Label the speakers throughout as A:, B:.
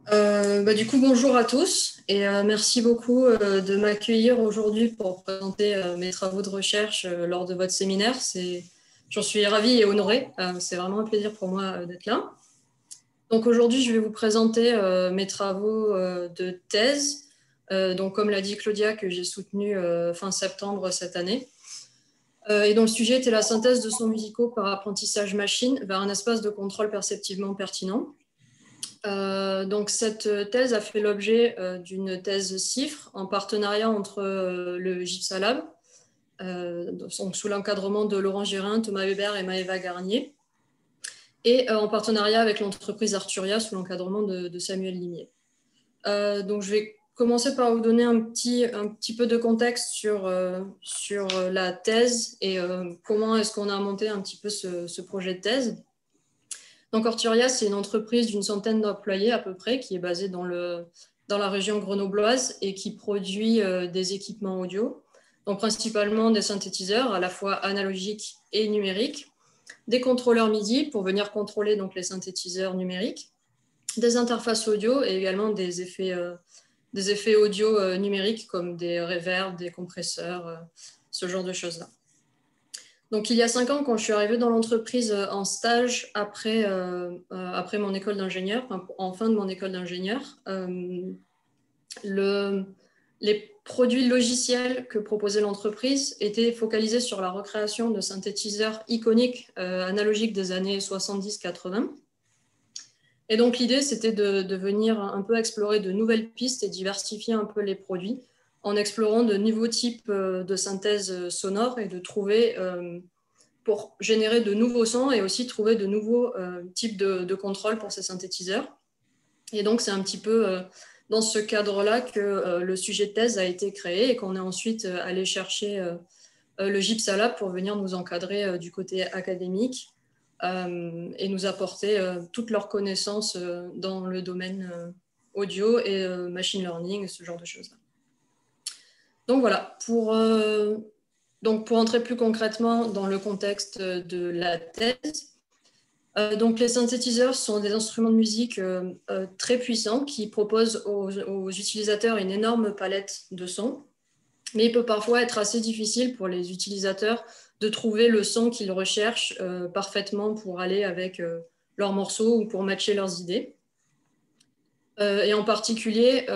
A: Du coup, bonjour à tous et merci beaucoup de m'accueillir aujourd'hui pour présenter mes travaux de recherche lors de votre séminaire. J'en suis ravie et honorée. C'est vraiment un plaisir pour moi d'être là. Donc aujourd'hui, je vais vous présenter mes travaux de thèse. Donc, comme l'a dit Claudia, que j'ai soutenu fin septembre cette année. Et dont le sujet était la synthèse de sons musicaux par apprentissage machine vers un espace de contrôle perceptivement pertinent. Donc cette thèse a fait l'objet d'une thèse CIFRE en partenariat entre le GIPSA donc sous l'encadrement de Laurent Gérin, Thomas Weber et Maëva Garnier, et en partenariat avec l'entreprise Arturia sous l'encadrement de Samuel Limier. Donc je vais commencer par vous donner un petit peu de contexte sur la thèse et comment est-ce qu'on a monté un petit peu ce projet de thèse. Donc Arturia, c'est une entreprise d'une centaine d'employés à peu près qui est basée dans la région grenobloise et qui produit des équipements audio, donc principalement des synthétiseurs à la fois analogiques et numériques, des contrôleurs MIDI pour venir contrôler donc les synthétiseurs numériques, des interfaces audio et également des effets audio numériques comme des reverbs, des compresseurs, ce genre de choses-là. Donc, il y a 5 ans, quand je suis arrivée dans l'entreprise en stage après mon école d'ingénieur, en fin de mon école d'ingénieur, les produits logiciels que proposait l'entreprise étaient focalisés sur la recréation de synthétiseurs iconiques analogiques des années 70-80. Et donc, l'idée, c'était de venir un peu explorer de nouvelles pistes et diversifier un peu les produits en explorant de nouveaux types de synthèse sonore et de trouver, pour générer de nouveaux sons et aussi trouver de nouveaux types de contrôle pour ces synthétiseurs. Et donc, c'est un petit peu dans ce cadre-là que le sujet de thèse a été créé et qu'on est ensuite allé chercher le GIPSA Lab pour venir nous encadrer du côté académique et nous apporter toutes leurs connaissances dans le domaine audio et machine learning, ce genre de choses-là. Donc voilà, pour entrer plus concrètement dans le contexte de la thèse, donc les synthétiseurs sont des instruments de musique très puissants qui proposent aux utilisateurs une énorme palette de sons, mais il peut parfois être assez difficile pour les utilisateurs de trouver le son qu'ils recherchent parfaitement pour aller avec leurs morceaux ou pour matcher leurs idées. Et en particulier,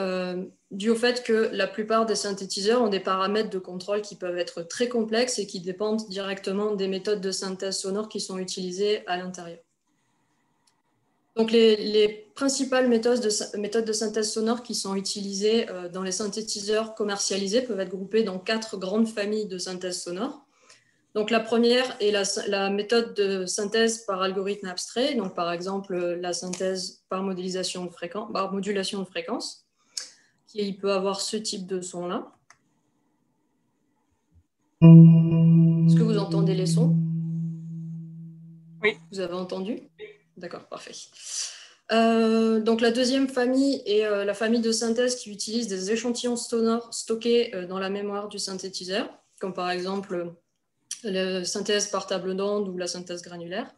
A: dû au fait que la plupart des synthétiseurs ont des paramètres de contrôle qui peuvent être très complexes et qui dépendent directement des méthodes de synthèse sonore qui sont utilisées à l'intérieur. Donc les principales méthodes de synthèse sonore qui sont utilisées dans les synthétiseurs commercialisés peuvent être groupées dans 4 grandes familles de synthèse sonore. Donc la première est la méthode de synthèse par algorithme abstrait, donc par exemple la synthèse par modulation de fréquence, qui peut avoir ce type de son-là. Est-ce que vous entendez les sons?
B: Oui.
A: Vous avez entendu? D'accord, parfait. Donc la deuxième famille est la famille de synthèse qui utilise des échantillons sonores stockés dans la mémoire du synthétiseur, comme par exemple la synthèse par table d'onde ou la synthèse granulaire.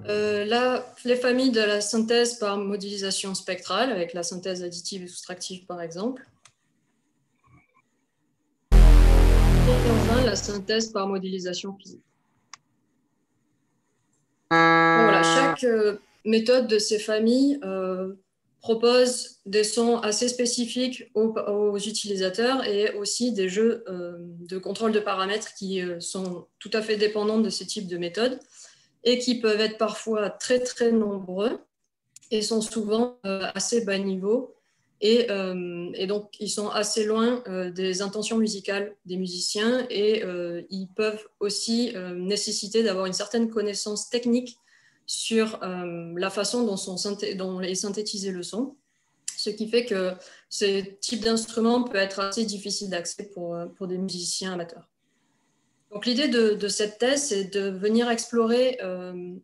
A: Là, les familles de la synthèse par modélisation spectrale, avec la synthèse additive et soustractive par exemple. Et enfin, la synthèse par modélisation physique. Bon, voilà, chaque méthode de ces familles propose des sons assez spécifiques aux utilisateurs et aussi des jeux de contrôle de paramètres qui sont tout à fait dépendants de ces types de méthodes et qui peuvent être parfois très très nombreux et sont souvent assez bas niveau et donc ils sont assez loin des intentions musicales des musiciens et ils peuvent aussi nécessiter d'avoir une certaine connaissance technique sur la façon dont est synthétisé le son, ce qui fait que ce type d'instrument peut être assez difficile d'accès pour des musiciens amateurs. Donc, l'idée de cette thèse, c'est de venir explorer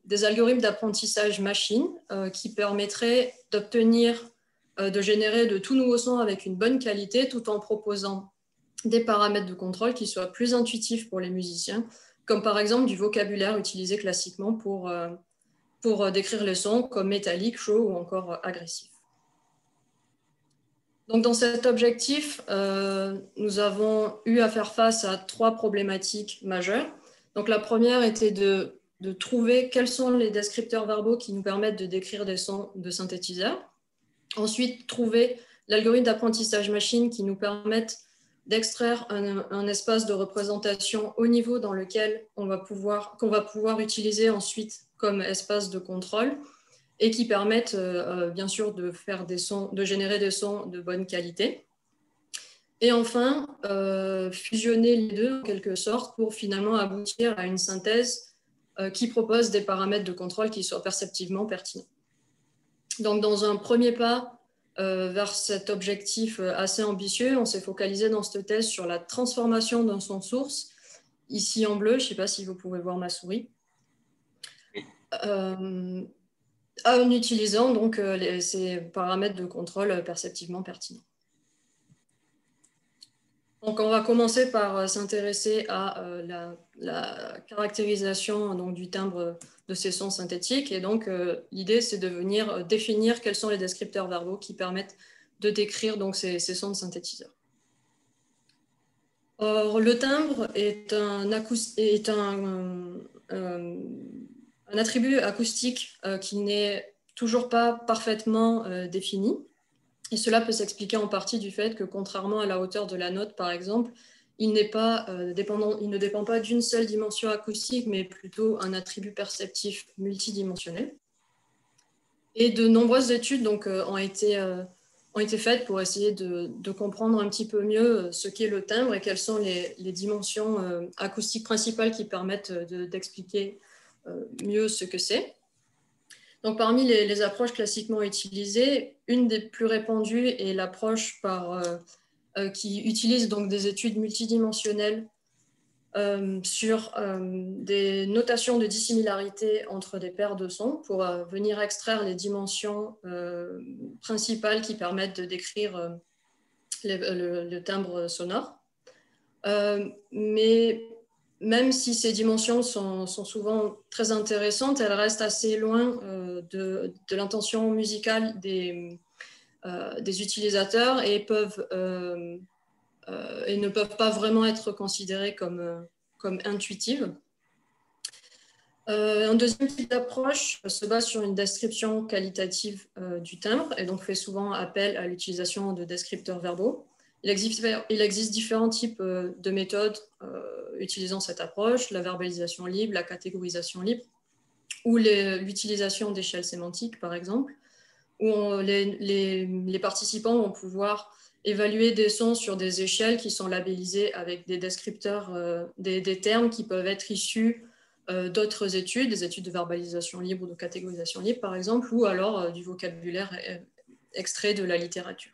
A: des algorithmes d'apprentissage machine qui permettraient d'obtenir, de générer de tout nouveaux sons avec une bonne qualité tout en proposant des paramètres de contrôle qui soient plus intuitifs pour les musiciens, comme par exemple du vocabulaire utilisé classiquement pour pour décrire les sons comme métalliques, chauds ou encore agressifs. Donc, dans cet objectif, nous avons eu à faire face à 3 problématiques majeures. Donc, la première était de trouver quels sont les descripteurs verbaux qui nous permettent de décrire des sons de synthétiseurs. Ensuite, trouver l'algorithme d'apprentissage machine qui nous permette d'extraire un espace de représentation haut niveau dans lequel qu'on va pouvoir utiliser ensuite comme espace de contrôle et qui permettent bien sûr de faire des sons, de générer des sons de bonne qualité. Et enfin, fusionner les deux en quelque sorte pour finalement aboutir à une synthèse qui propose des paramètres de contrôle qui soient perceptivement pertinents. Donc, dans un premier pas vers cet objectif assez ambitieux, on s'est focalisé dans ce test sur la transformation d'un son source, ici en bleu, je ne sais pas si vous pouvez voir ma souris, en utilisant donc ces paramètres de contrôle perceptivement pertinents. Donc, on va commencer par s'intéresser à la caractérisation donc, du timbre de ces sons synthétiques. Et donc, l'idée, c'est de venir définir quels sont les descripteurs verbaux qui permettent de décrire donc, ces sons de synthétiseurs. Or, le timbre est un attribut acoustique qui n'est toujours pas parfaitement défini. Et cela peut s'expliquer en partie du fait que, contrairement à la hauteur de la note, par exemple, il ne dépend pas d'une seule dimension acoustique, mais plutôt un attribut perceptif multidimensionnel. Et de nombreuses études donc, ont été faites pour essayer de comprendre un petit peu mieux ce qu'est le timbre et quelles sont les dimensions acoustiques principales qui permettent d'expliquer mieux ce que c'est. Donc, parmi les approches classiquement utilisées, une des plus répandues est l'approche qui utilise donc des études multidimensionnelles sur des notations de dissimilarité entre des paires de sons pour venir extraire les dimensions principales qui permettent de décrire le timbre sonore. Mais même si ces dimensions sont souvent très intéressantes, elles restent assez loin de l'intention musicale des utilisateurs et ne peuvent pas vraiment être considérées comme intuitives. Un deuxième type d'approche se base sur une description qualitative du timbre et donc fait souvent appel à l'utilisation de descripteurs verbaux. Il existe différents types de méthodes utilisant cette approche, la verbalisation libre, la catégorisation libre, ou l'utilisation d'échelles sémantiques, par exemple, où les participants vont pouvoir évaluer des sons sur des échelles qui sont labellisées avec des descripteurs, des termes qui peuvent être issus d'autres études, des études de verbalisation libre ou de catégorisation libre, par exemple, ou alors du vocabulaire extrait de la littérature.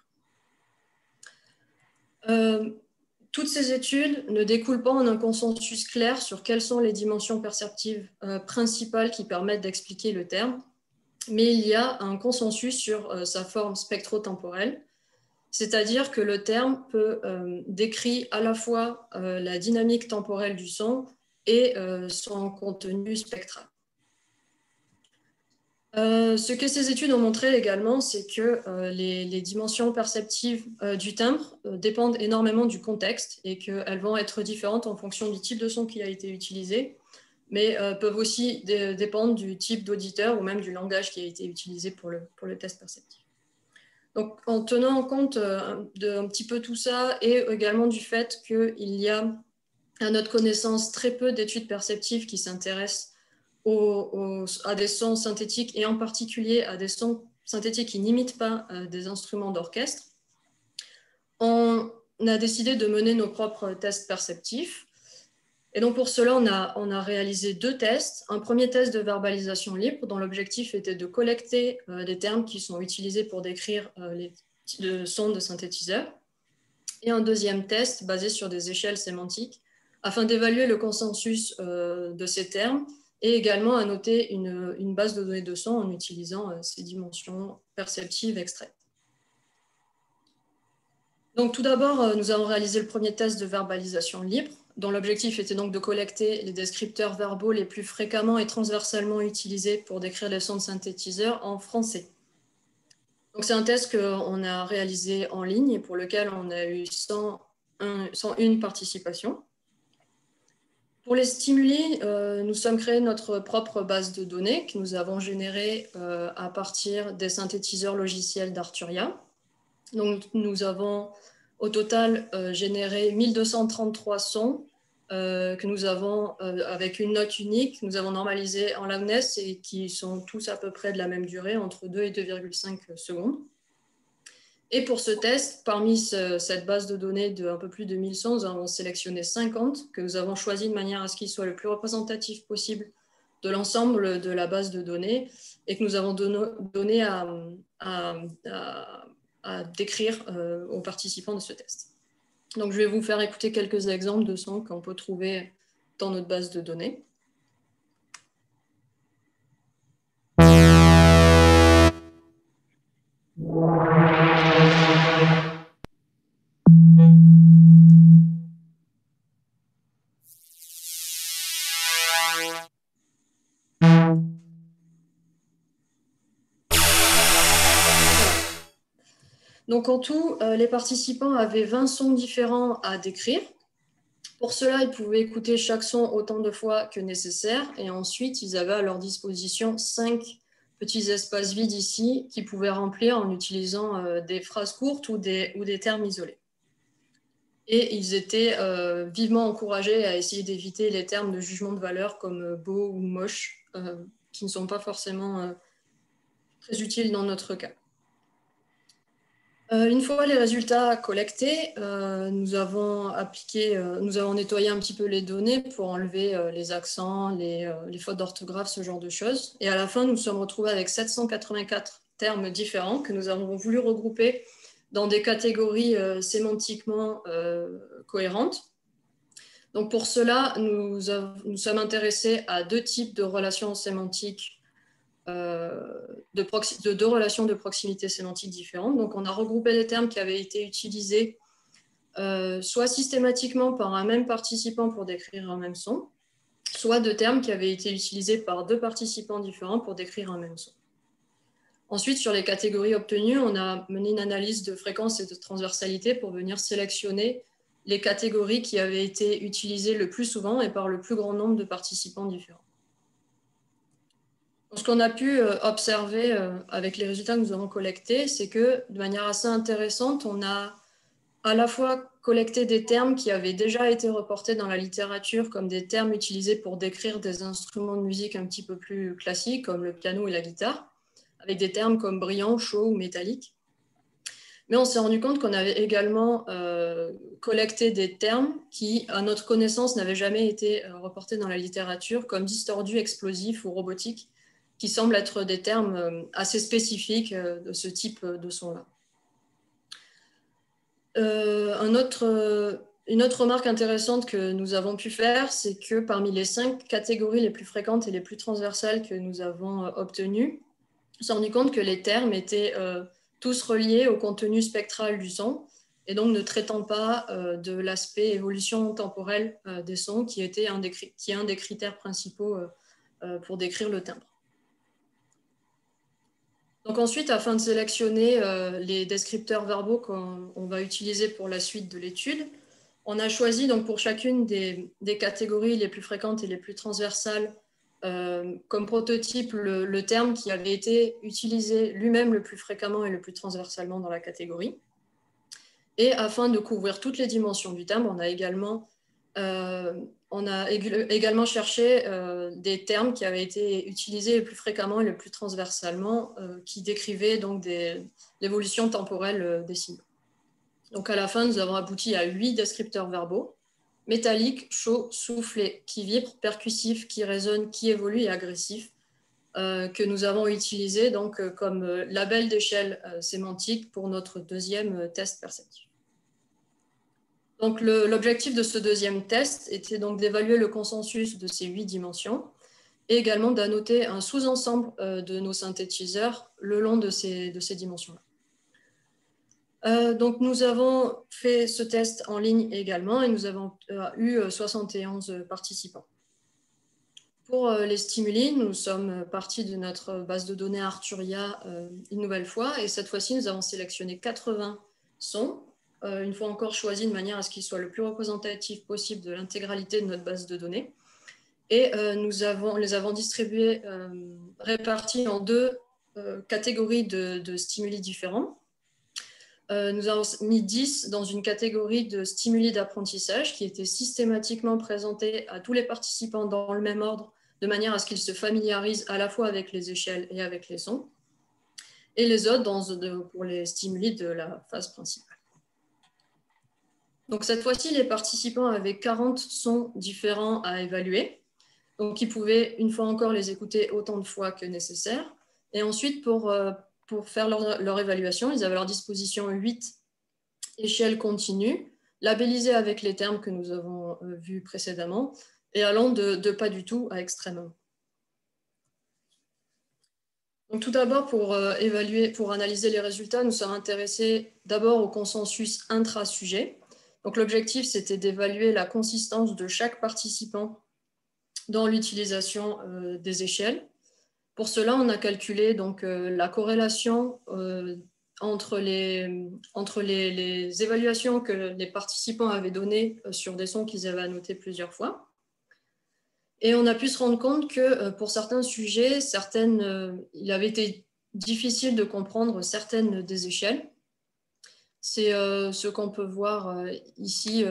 A: Toutes ces études ne découlent pas en un consensus clair sur quelles sont les dimensions perceptives principales qui permettent d'expliquer le terme, mais il y a un consensus sur sa forme spectro-temporelle, c'est-à-dire que le terme peut décrire à la fois la dynamique temporelle du son et son contenu spectral. Ce que ces études ont montré également, c'est que les dimensions perceptives du timbre dépendent énormément du contexte et qu'elles vont être différentes en fonction du type de son qui a été utilisé, mais peuvent aussi dépendre du type d'auditeur ou même du langage qui a été utilisé pour le test perceptif. Donc, en tenant en compte un petit peu tout ça et également du fait qu'il y a, à notre connaissance, très peu d'études perceptives qui s'intéressent à des sons synthétiques et en particulier à des sons synthétiques qui n'imitent pas des instruments d'orchestre, on a décidé de mener nos propres tests perceptifs. Et donc pour cela, on a réalisé 2 tests. Un premier test de verbalisation libre dont l'objectif était de collecter des termes qui sont utilisés pour décrire les sons de synthétiseurs. Et un deuxième test basé sur des échelles sémantiques afin d'évaluer le consensus de ces termes et également à noter une base de données de son en utilisant ces dimensions perceptives extraites. Donc tout d'abord, nous avons réalisé le premier test de verbalisation libre dont l'objectif était donc de collecter les descripteurs verbaux les plus fréquemment et transversalement utilisés pour décrire les sons de synthétiseurs en français. Donc, c'est un test qu'on a réalisé en ligne et pour lequel on a eu 101 participations. Pour les stimuli, nous sommes créés notre propre base de données que nous avons générée à partir des synthétiseurs logiciels d'Arturia. Donc, nous avons au total généré 1233 sons que nous avons, avec une note unique, nous avons normalisé en loudness et qui sont tous à peu près de la même durée, entre 2 et 2,5 secondes. Et pour ce test, parmi cette base de données de un peu plus de 1100, nous avons sélectionné 50 que nous avons choisi de manière à ce qu'ils soient le plus représentatif possible de l'ensemble de la base de données et que nous avons donné à décrire aux participants de ce test. Donc, je vais vous faire écouter quelques exemples de sons qu'on peut trouver dans notre base de données. Donc, en tout, les participants avaient 20 sons différents à décrire. Pour cela, ils pouvaient écouter chaque son autant de fois que nécessaire. Et ensuite, ils avaient à leur disposition 5 petits espaces vides ici qu'ils pouvaient remplir en utilisant des phrases courtes ou des termes isolés. Et ils étaient vivement encouragés à essayer d'éviter les termes de jugement de valeur comme beau ou moche, qui ne sont pas forcément très utiles dans notre cas. Une fois les résultats collectés, nous avons nettoyé un petit peu les données pour enlever les accents, les fautes d'orthographe, ce genre de choses. Et à la fin, nous nous sommes retrouvés avec 784 termes différents que nous avons voulu regrouper dans des catégories sémantiquement cohérentes. Donc pour cela, nous sommes intéressés à 2 types de relations sémantiques, de 2 relations de proximité sémantique différentes. Donc, on a regroupé des termes qui avaient été utilisés soit systématiquement par un même participant pour décrire un même son, soit de termes qui avaient été utilisés par 2 participants différents pour décrire un même son. Ensuite, sur les catégories obtenues, on a mené une analyse de fréquence et de transversalité pour venir sélectionner les catégories qui avaient été utilisées le plus souvent et par le plus grand nombre de participants différents. Ce qu'on a pu observer avec les résultats que nous avons collectés, c'est que de manière assez intéressante, on a à la fois collecté des termes qui avaient déjà été reportés dans la littérature comme des termes utilisés pour décrire des instruments de musique un petit peu plus classiques, comme le piano et la guitare, avec des termes comme brillant, chaud ou métallique. Mais on s'est rendu compte qu'on avait également collecté des termes qui, à notre connaissance, n'avaient jamais été reportés dans la littérature, comme distordu, explosif ou robotique, qui semblent être des termes assez spécifiques de ce type de son-là. Une autre remarque intéressante que nous avons pu faire, c'est que parmi les 5 catégories les plus fréquentes et les plus transversales que nous avons obtenues, on s'est rendu compte que les termes étaient tous reliés au contenu spectral du son, et donc ne traitant pas de l'aspect évolution temporelle des sons, qui est un des critères principaux pour décrire le timbre. Donc ensuite, afin de sélectionner les descripteurs verbaux qu'on va utiliser pour la suite de l'étude, on a choisi donc pour chacune des catégories les plus fréquentes et les plus transversales comme prototype le terme qui avait été utilisé lui-même le plus fréquemment et le plus transversalement dans la catégorie. Et afin de couvrir toutes les dimensions du timbre, on a également cherché des termes qui avaient été utilisés le plus fréquemment et le plus transversalement, qui décrivaient donc l'évolution temporelle des signaux. Donc à la fin, nous avons abouti à 8 descripteurs verbaux: métallique, chaud, soufflé, qui vibre, percussif, qui résonne, qui évolue et agressif, que nous avons utilisé donc, comme label d'échelle sémantique pour notre deuxième test perceptif. Donc, l'objectif de ce deuxième test était donc d'évaluer le consensus de ces 8 dimensions et également d'annoter un sous-ensemble de nos synthétiseurs le long de ces dimensions-là. Donc, nous avons fait ce test en ligne également et nous avons eu 71 participants. Pour les stimuli, nous sommes partis de notre base de données Arturia une nouvelle fois et cette fois-ci, nous avons sélectionné 80 sons, une fois encore choisis de manière à ce qu'ils soient le plus représentatifs possible de l'intégralité de notre base de données. Et nous les avons distribués, répartis en deux catégories de stimuli différents. Nous avons mis 10 dans une catégorie de stimuli d'apprentissage qui étaient systématiquement présentés à tous les participants dans le même ordre, de manière à ce qu'ils se familiarisent à la fois avec les échelles et avec les sons, et les autres pour les stimuli de la phase principale. Donc cette fois-ci, les participants avaient 40 sons différents à évaluer, donc ils pouvaient une fois encore les écouter autant de fois que nécessaire, et ensuite pour faire leur évaluation, ils avaient à leur disposition 8 échelles continues, labellisées avec les termes que nous avons vus précédemment, et allant de pas du tout à extrêmement. Donc, tout d'abord, pour analyser les résultats, nous sommes intéressés d'abord au consensus intra-sujet. Donc, l'objectif, c'était d'évaluer la consistance de chaque participant dans l'utilisation des échelles. Pour cela, on a calculé donc, la corrélation entre les évaluations que les participants avaient données sur des sons qu'ils avaient annotés plusieurs fois. Et on a pu se rendre compte que pour certains sujets, il avait été difficile de comprendre certaines des échelles. C'est ce qu'on peut voir ici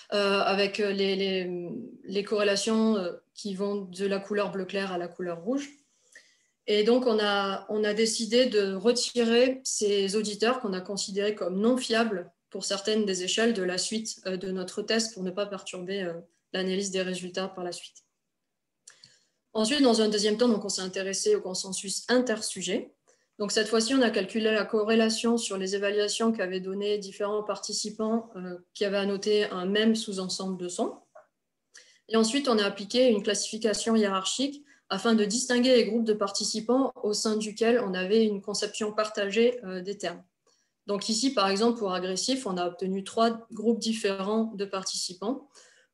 A: avec les corrélations qui vont de la couleur bleu clair à la couleur rouge. Et donc, on a décidé de retirer ces auditeurs qu'on a considérés comme non fiables pour certaines des échelles de la suite de notre test pour ne pas perturber l'analyse des résultats par la suite. Ensuite, dans un deuxième temps, on s'est intéressé au consensus intersujet. Donc, cette fois-ci, on a calculé la corrélation sur les évaluations qu'avaient données différents participants qui avaient annoté un même sous-ensemble de sons. Et ensuite, on a appliqué une classification hiérarchique afin de distinguer les groupes de participants au sein duquel on avait une conception partagée des termes. Donc ici, par exemple, pour agressif, on a obtenu 3 groupes différents de participants,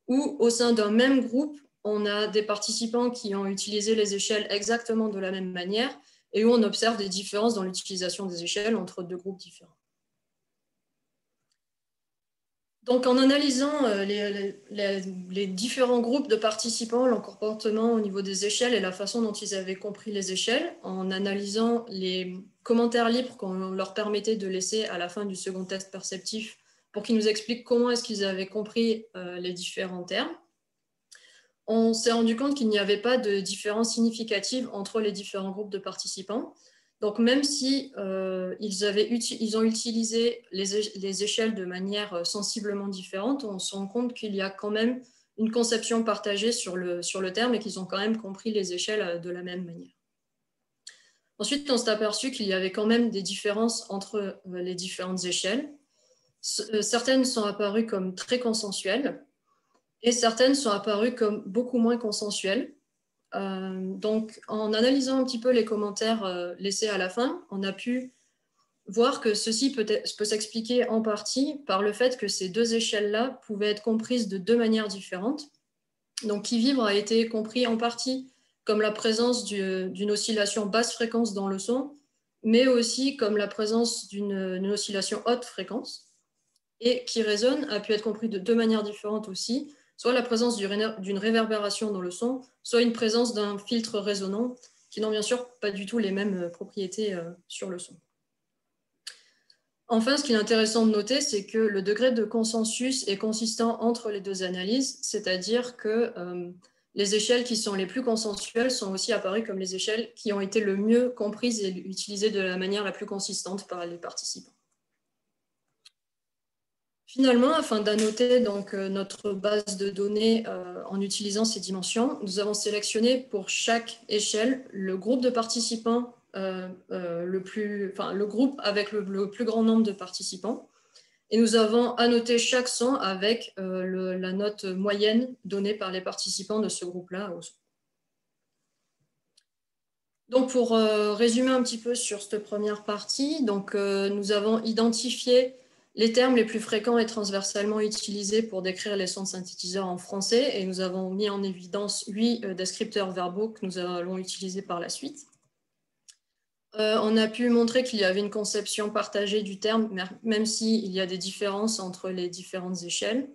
A: où au sein d'un même groupe, on a des participants qui ont utilisé les échelles exactement de la même manière et où on observe des différences dans l'utilisation des échelles entre 2 groupes différents. Donc, en analysant les différents groupes de participants, leur comportement au niveau des échelles et la façon dont ils avaient compris les échelles, en analysant les commentaires libres qu'on leur permettait de laisser à la fin du second test perceptif pour qu'ils nous expliquent comment est-ce qu'ils avaient compris les différents termes, on s'est rendu compte qu'il n'y avait pas de différence significative entre les différents groupes de participants. Donc, même si ils ont utilisé les échelles de manière sensiblement différente, on se rend compte qu'il y a quand même une conception partagée sur le terme et qu'ils ont quand même compris les échelles de la même manière. Ensuite, on s'est aperçu qu'il y avait quand même des différences entre les différentes échelles. Certaines sont apparues comme très consensuelles et certaines sont apparues comme beaucoup moins consensuelles. Donc, en analysant un petit peu les commentaires laissés à la fin, on a pu voir que ceci peut s'expliquer en partie par le fait que ces 2 échelles-là pouvaient être comprises de 2 manières différentes. Donc, qui vibre a été compris en partie comme la présence d'une oscillation basse fréquence dans le son, mais aussi comme la présence d'une oscillation haute fréquence. Et qui résonne a pu être compris de 2 manières différentes aussi, soit la présence d'une réverbération dans le son, soit une présence d'un filtre résonant, qui n'ont bien sûr pas du tout les mêmes propriétés sur le son. Enfin, ce qui est intéressant de noter, c'est que le degré de consensus est consistant entre les 2 analyses, c'est-à-dire que les échelles qui sont les plus consensuelles sont aussi apparues comme les échelles qui ont été le mieux comprises et utilisées de la manière la plus consistante par les participants. Finalement, afin d'annoter donc, notre base de données en utilisant ces dimensions, nous avons sélectionné pour chaque échelle le groupe de participants, le groupe avec le plus grand nombre de participants. Et nous avons annoté chaque son avec la note moyenne donnée par les participants de ce groupe-là. Donc, pour résumer un petit peu sur cette première partie, donc, nous avons identifié les termes les plus fréquents et transversalement utilisés pour décrire les sons de synthétiseurs en français, et nous avons mis en évidence 8 descripteurs verbaux que nous allons utiliser par la suite. On a pu montrer qu'il y avait une conception partagée du terme, même s'il y a des différences entre les différentes échelles.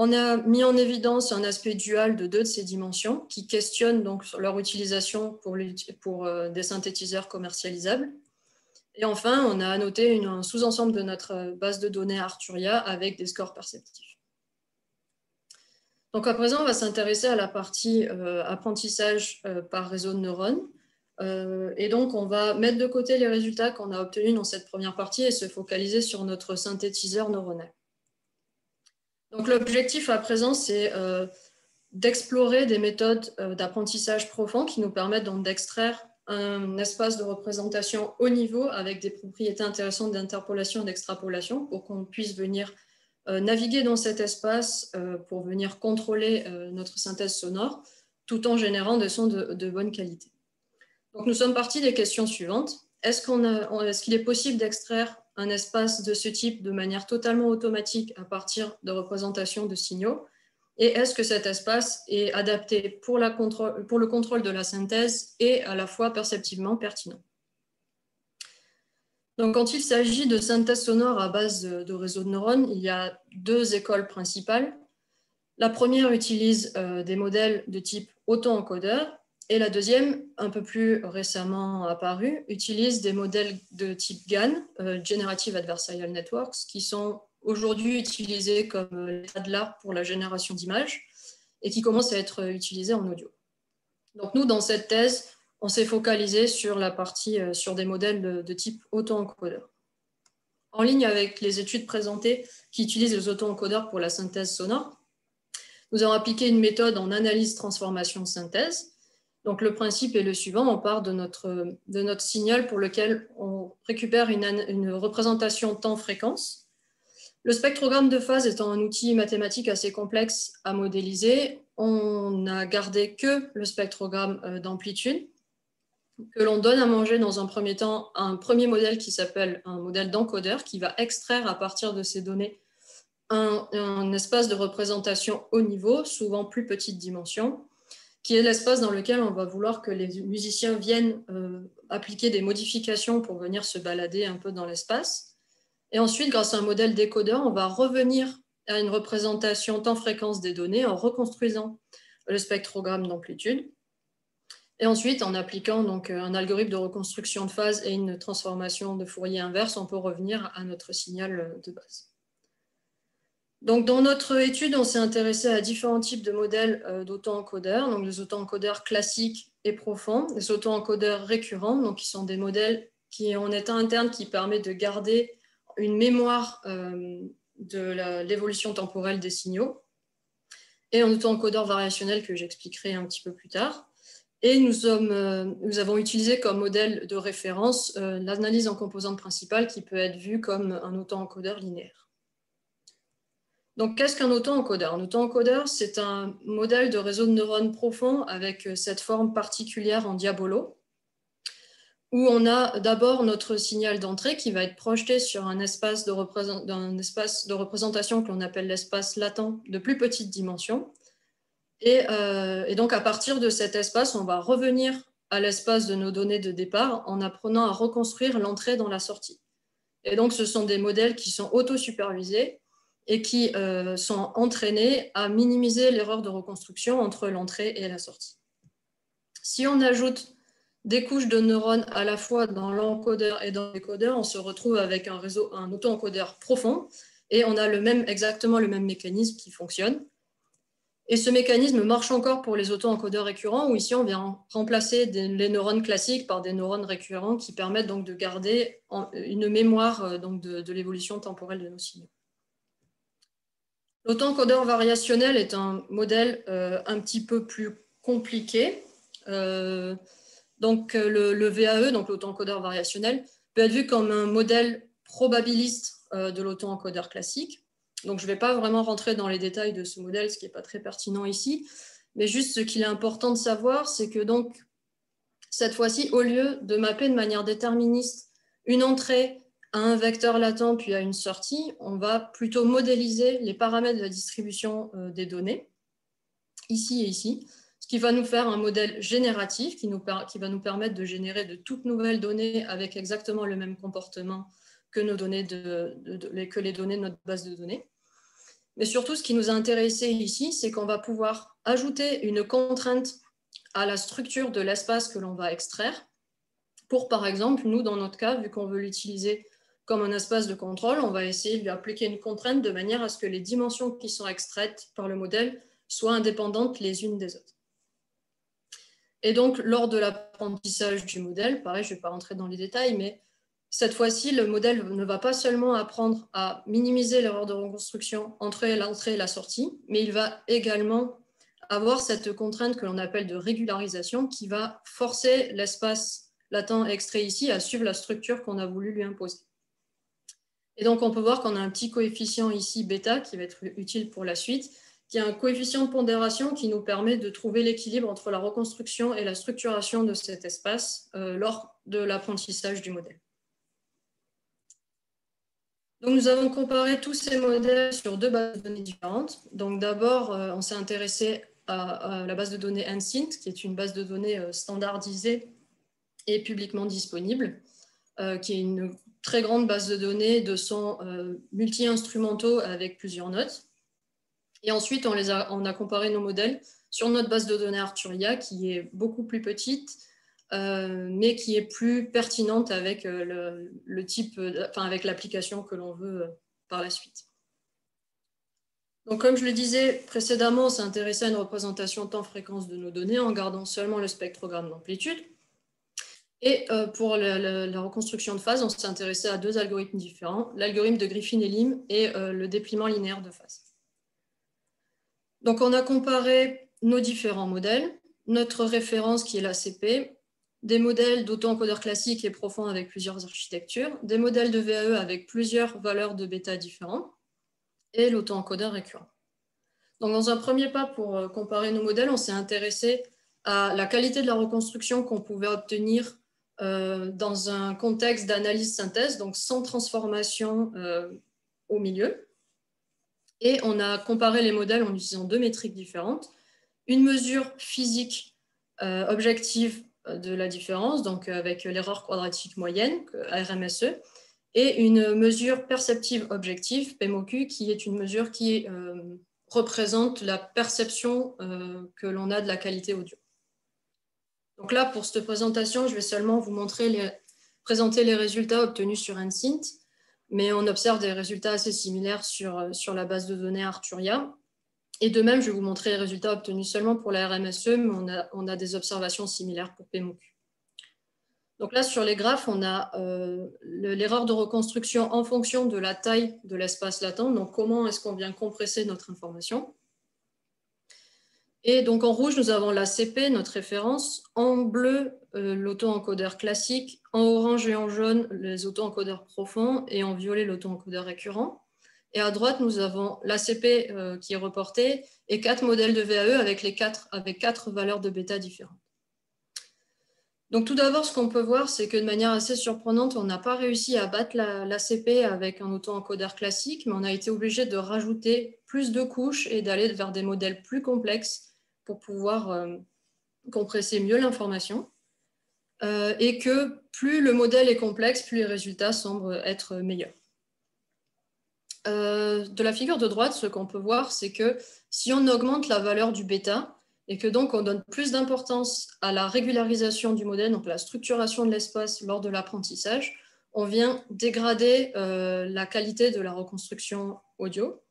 A: On a mis en évidence un aspect dual de 2 de ces dimensions qui questionnent donc leur utilisation pour des synthétiseurs commercialisables. Et enfin, on a annoté un sous-ensemble de notre base de données Arturia avec des scores perceptifs. Donc à présent, on va s'intéresser à la partie apprentissage par réseau de neurones. Et donc, on va mettre de côté les résultats qu'on a obtenus dans cette première partie et se focaliser sur notre synthétiseur neuronal. Donc l'objectif à présent, c'est d'explorer des méthodes d'apprentissage profond qui nous permettent donc d'extraire un espace de représentation haut niveau avec des propriétés intéressantes d'interpolation et d'extrapolation pour qu'on puisse venir naviguer dans cet espace pour venir contrôler notre synthèse sonore tout en générant des sons de bonne qualité. Donc nous sommes partis des questions suivantes. Est-ce qu'il est possible d'extraire un espace de ce type de manière totalement automatique à partir de représentations de signaux? Et est-ce que cet espace est adapté pour le contrôle de la synthèse et à la fois perceptivement pertinent? Donc, quand il s'agit de synthèse sonore à base de réseaux de neurones, il y a 2 écoles principales. La première utilise des modèles de type auto-encodeur et la deuxième, un peu plus récemment apparue, utilise des modèles de type GAN, Generative Adversarial Networks, qui sont aujourd'hui utilisés comme les ADLAR pour la génération d'images et qui commencent à être utilisés en audio. Donc nous, dans cette thèse, on s'est focalisé sur la partie sur des modèles de type auto-encodeur. En ligne avec les études présentées qui utilisent les auto-encodeurs pour la synthèse sonore, nous avons appliqué une méthode en analyse, transformation, synthèse. Donc le principe est le suivant, on part de notre signal pour lequel on récupère une représentation temps-fréquence. Le spectrogramme de phase étant un outil mathématique assez complexe à modéliser, on n'a gardé que le spectrogramme d'amplitude, que l'on donne à manger dans un premier temps un premier modèle qui s'appelle un modèle d'encodeur qui va extraire à partir de ces données un espace de représentation haut niveau, souvent plus petite dimension, qui est l'espace dans lequel on va vouloir que les musiciens viennent appliquer des modifications pour venir se balader un peu dans l'espace. Et ensuite, grâce à un modèle décodeur, on va revenir à une représentation temps-fréquence des données en reconstruisant le spectrogramme d'amplitude. Et ensuite, en appliquant donc un algorithme de reconstruction de phase et une transformation de Fourier inverse, on peut revenir à notre signal de base. Donc, dans notre étude, on s'est intéressé à différents types de modèles d'auto-encodeurs, donc des auto-encodeurs classiques et profonds, des auto-encodeurs récurrents, donc qui sont des modèles qui ont un état interne qui permet de garder une mémoire de l'évolution temporelle des signaux, et un auto-encodeur variationnel que j'expliquerai un petit peu plus tard. Et nous avons utilisé comme modèle de référence l'analyse en composantes principales qui peut être vue comme un auto-encodeur linéaire. Donc, qu'est-ce qu'un auto-encodeur? Un auto-encodeur, c'est un modèle de réseau de neurones profond avec cette forme particulière en diabolo, où on a d'abord notre signal d'entrée qui va être projeté sur un espace de représentation que l'on appelle l'espace latent de plus petite dimension. Et donc, à partir de cet espace, on va revenir à l'espace de nos données de départ en apprenant à reconstruire l'entrée dans la sortie. Et donc, ce sont des modèles qui sont auto-supervisés et qui sont entraînés à minimiser l'erreur de reconstruction entre l'entrée et la sortie. Si on ajoute des couches de neurones à la fois dans l'encodeur et dans le décodeur, on se retrouve avec un auto-encodeur profond et on a exactement le même mécanisme qui fonctionne. Et ce mécanisme marche encore pour les auto-encodeurs récurrents, où ici on vient remplacer les neurones classiques par des neurones récurrents qui permettent donc de garder une mémoire donc de l'évolution temporelle de nos signaux. L'auto-encodeur variationnel est un modèle un petit peu plus compliqué. Donc le VAE, donc l'auto-encodeur variationnel, peut être vu comme un modèle probabiliste de l'auto-encodeur classique. Donc je ne vais pas vraiment rentrer dans les détails de ce modèle, ce qui n'est pas très pertinent ici, mais juste ce qu'il est important de savoir, c'est que donc cette fois-ci, au lieu de mapper de manière déterministe une entrée à un vecteur latent puis à une sortie, on va plutôt modéliser les paramètres de la distribution des données, ici et ici, ce qui va nous faire un modèle génératif qui va nous permettre de générer de toutes nouvelles données avec exactement le même comportement que, que les données de notre base de données. Mais surtout, ce qui nous a intéressé ici, c'est qu'on va pouvoir ajouter une contrainte à la structure de l'espace que l'on va extraire pour, par exemple, nous, dans notre cas, vu qu'on veut l'utiliser comme un espace de contrôle, on va essayer de lui appliquer une contrainte de manière à ce que les dimensions qui sont extraites par le modèle soient indépendantes les unes des autres. Et donc, lors de l'apprentissage du modèle, pareil, je ne vais pas rentrer dans les détails, mais cette fois-ci, le modèle ne va pas seulement apprendre à minimiser l'erreur de reconstruction entre l'entrée et la sortie, mais il va également avoir cette contrainte que l'on appelle de régularisation qui va forcer l'espace latent extrait ici à suivre la structure qu'on a voulu lui imposer. Et donc, on peut voir qu'on a un petit coefficient ici, bêta, qui va être utile pour la suite, qui est un coefficient de pondération qui nous permet de trouver l'équilibre entre la reconstruction et la structuration de cet espace lors de l'apprentissage du modèle. Donc, nous avons comparé tous ces modèles sur deux bases de données différentes. Donc, d'abord, on s'est intéressé à la base de données NCINT, qui est une base de données standardisée et publiquement disponible, qui est une très grande base de données de sons multi-instrumentaux avec plusieurs notes. Et ensuite, on a comparé nos modèles sur notre base de données Arturia, qui est beaucoup plus petite, mais qui est plus pertinente avec le type, avec l'application que l'on veut par la suite. Donc, comme je le disais précédemment, on s'est intéressé à une représentation temps-fréquence de nos données en gardant seulement le spectrogramme d'amplitude. Et pour la reconstruction de phase, on s'est intéressé à deux algorithmes différents, l'algorithme de Griffin et Lim et le dépliement linéaire de phase. Donc, on a comparé nos différents modèles, notre référence qui est l'ACP, des modèles d'auto-encodeurs classiques et profonds avec plusieurs architectures, des modèles de VAE avec plusieurs valeurs de bêta différentes et l'auto-encodeur récurrent. Donc, dans un premier pas, pour comparer nos modèles, on s'est intéressé à la qualité de la reconstruction qu'on pouvait obtenir dans un contexte d'analyse-synthèse, donc sans transformation au milieu. Et on a comparé les modèles en utilisant deux métriques différentes. Une mesure physique objective de la différence, donc avec l'erreur quadratique moyenne, RMSE, et une mesure perceptive objective, PMOQ, qui est une mesure qui représente la perception que l'on a de la qualité audio. Donc là, pour cette présentation, je vais seulement vous présenter les résultats obtenus sur NCINT, mais on observe des résultats assez similaires sur la base de données Arturia. Et de même, je vais vous montrer les résultats obtenus seulement pour la RMSE, mais on a des observations similaires pour PMOQ. Donc là, sur les graphes, on a l'erreur de reconstruction en fonction de la taille de l'espace latent. Donc, comment est-ce qu'on vient compresser notre information? Et donc, en rouge, nous avons l'ACP, notre référence. En bleu, l'auto-encodeur classique. En orange et en jaune, les auto-encodeurs profonds. Et en violet, l'auto-encodeur récurrent. Et à droite, nous avons l'ACP qui est reporté et 4 modèles de VAE avec 4 valeurs de bêta différentes. Donc, tout d'abord, ce qu'on peut voir, c'est que de manière assez surprenante, on n'a pas réussi à battre l'ACP avec un auto-encodeur classique, mais on a été obligé de rajouter plus de couches et d'aller vers des modèles plus complexes pour pouvoir compresser mieux l'information. Et que plus le modèle est complexe, plus les résultats semblent être meilleurs. De la figure de droite, ce qu'on peut voir, c'est que si on augmente la valeur du bêta, et que donc on donne plus d'importance à la régularisation du modèle, donc la structuration de l'espace lors de l'apprentissage, on vient dégrader la qualité de la reconstruction audio.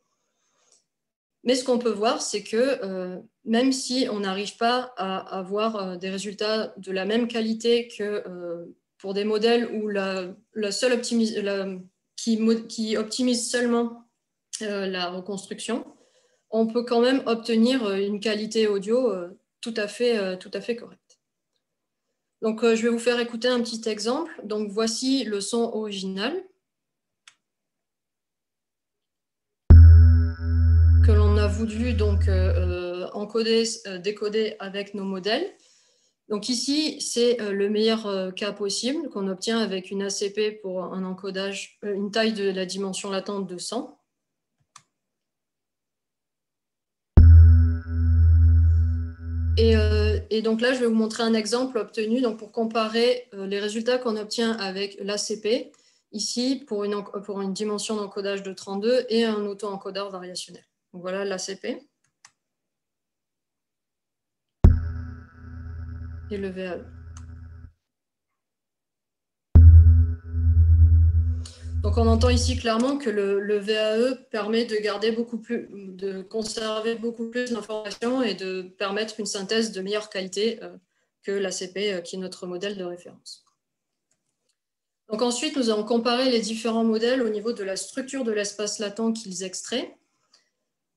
A: Mais ce qu'on peut voir, c'est que même si on n'arrive pas à avoir des résultats de la même qualité que pour des modèles où qui optimise seulement la reconstruction, on peut quand même obtenir une qualité audio tout à fait correcte. Donc, je vais vous faire écouter un petit exemple. Donc, voici le son original que l'on a voulu donc encoder, décoder avec nos modèles. Donc ici, c'est le meilleur cas possible qu'on obtient avec une ACP pour un encodage, une taille de la dimension latente de 100. Et donc là, je vais vous montrer un exemple obtenu donc pour comparer les résultats qu'on obtient avec l'ACP, ici pour une dimension d'encodage de 32 et un auto-encodeur variationnel. Donc voilà l'ACP et le VAE. Donc on entend ici clairement que le VAE permet de conserver beaucoup plus d'informations et de permettre une synthèse de meilleure qualité que l'ACP qui est notre modèle de référence. Donc ensuite, nous allons comparer les différents modèles au niveau de la structure de l'espace latent qu'ils extraient.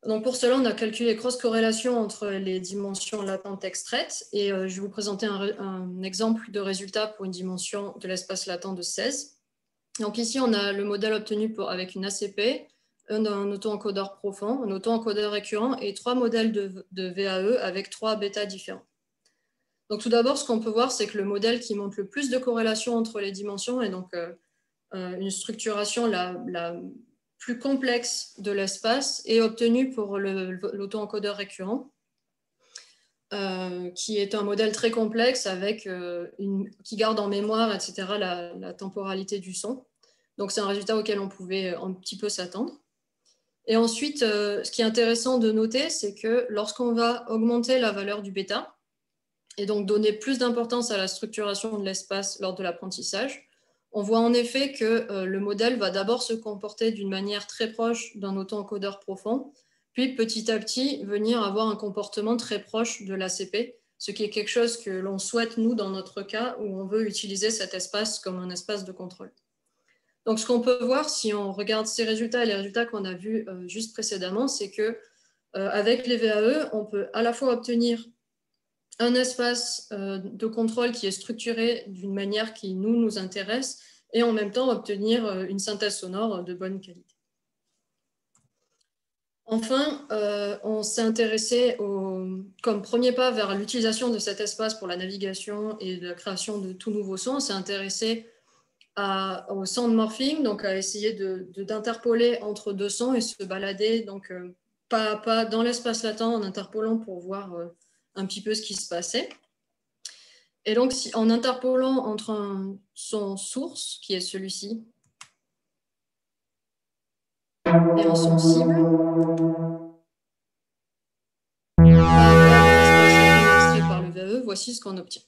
A: Donc pour cela, on a calculé cross-corrélation entre les dimensions latentes extraites et je vais vous présenter un exemple de résultat pour une dimension de l'espace latent de 16. Donc ici, on a le modèle obtenu avec une ACP, un auto-encodeur profond, un auto-encodeur récurrent et 3 modèles de VAE avec 3 bêtas différents. Donc tout d'abord, ce qu'on peut voir, c'est que le modèle qui montre le plus de corrélation entre les dimensions est donc une structuration la plus complexe de l'espace est obtenue pour l'auto-encodeur récurrent, qui est un modèle très complexe avec qui garde en mémoire, etc., la temporalité du son. Donc, c'est un résultat auquel on pouvait un petit peu s'attendre. Et ensuite, ce qui est intéressant de noter, c'est que lorsqu'on va augmenter la valeur du bêta, et donc donner plus d'importance à la structuration de l'espace lors de l'apprentissage, on voit en effet que le modèle va d'abord se comporter d'une manière très proche d'un auto-encodeur profond, puis petit à petit venir avoir un comportement très proche de l'ACP, ce qui est quelque chose que l'on souhaite, nous, dans notre cas, où on veut utiliser cet espace comme un espace de contrôle. Donc, ce qu'on peut voir, si on regarde ces résultats et les résultats qu'on a vus juste précédemment, c'est qu'avec les VAE, on peut à la fois obtenir un espace de contrôle qui est structuré d'une manière qui nous intéresse et en même temps obtenir une synthèse sonore de bonne qualité. Enfin, on s'est intéressé comme premier pas vers l'utilisation de cet espace pour la navigation et la création de tout nouveaux sons. On s'est intéressé au sound morphing, donc à essayer d'interpoler entre deux sons et se balader donc, pas à pas dans l'espace latent en interpolant pour voir un petit peu ce qui se passait. Et donc, en interpolant entre un son source, qui est celui-ci, et un son cible, extrait par le VAE, voici ce qu'on obtient.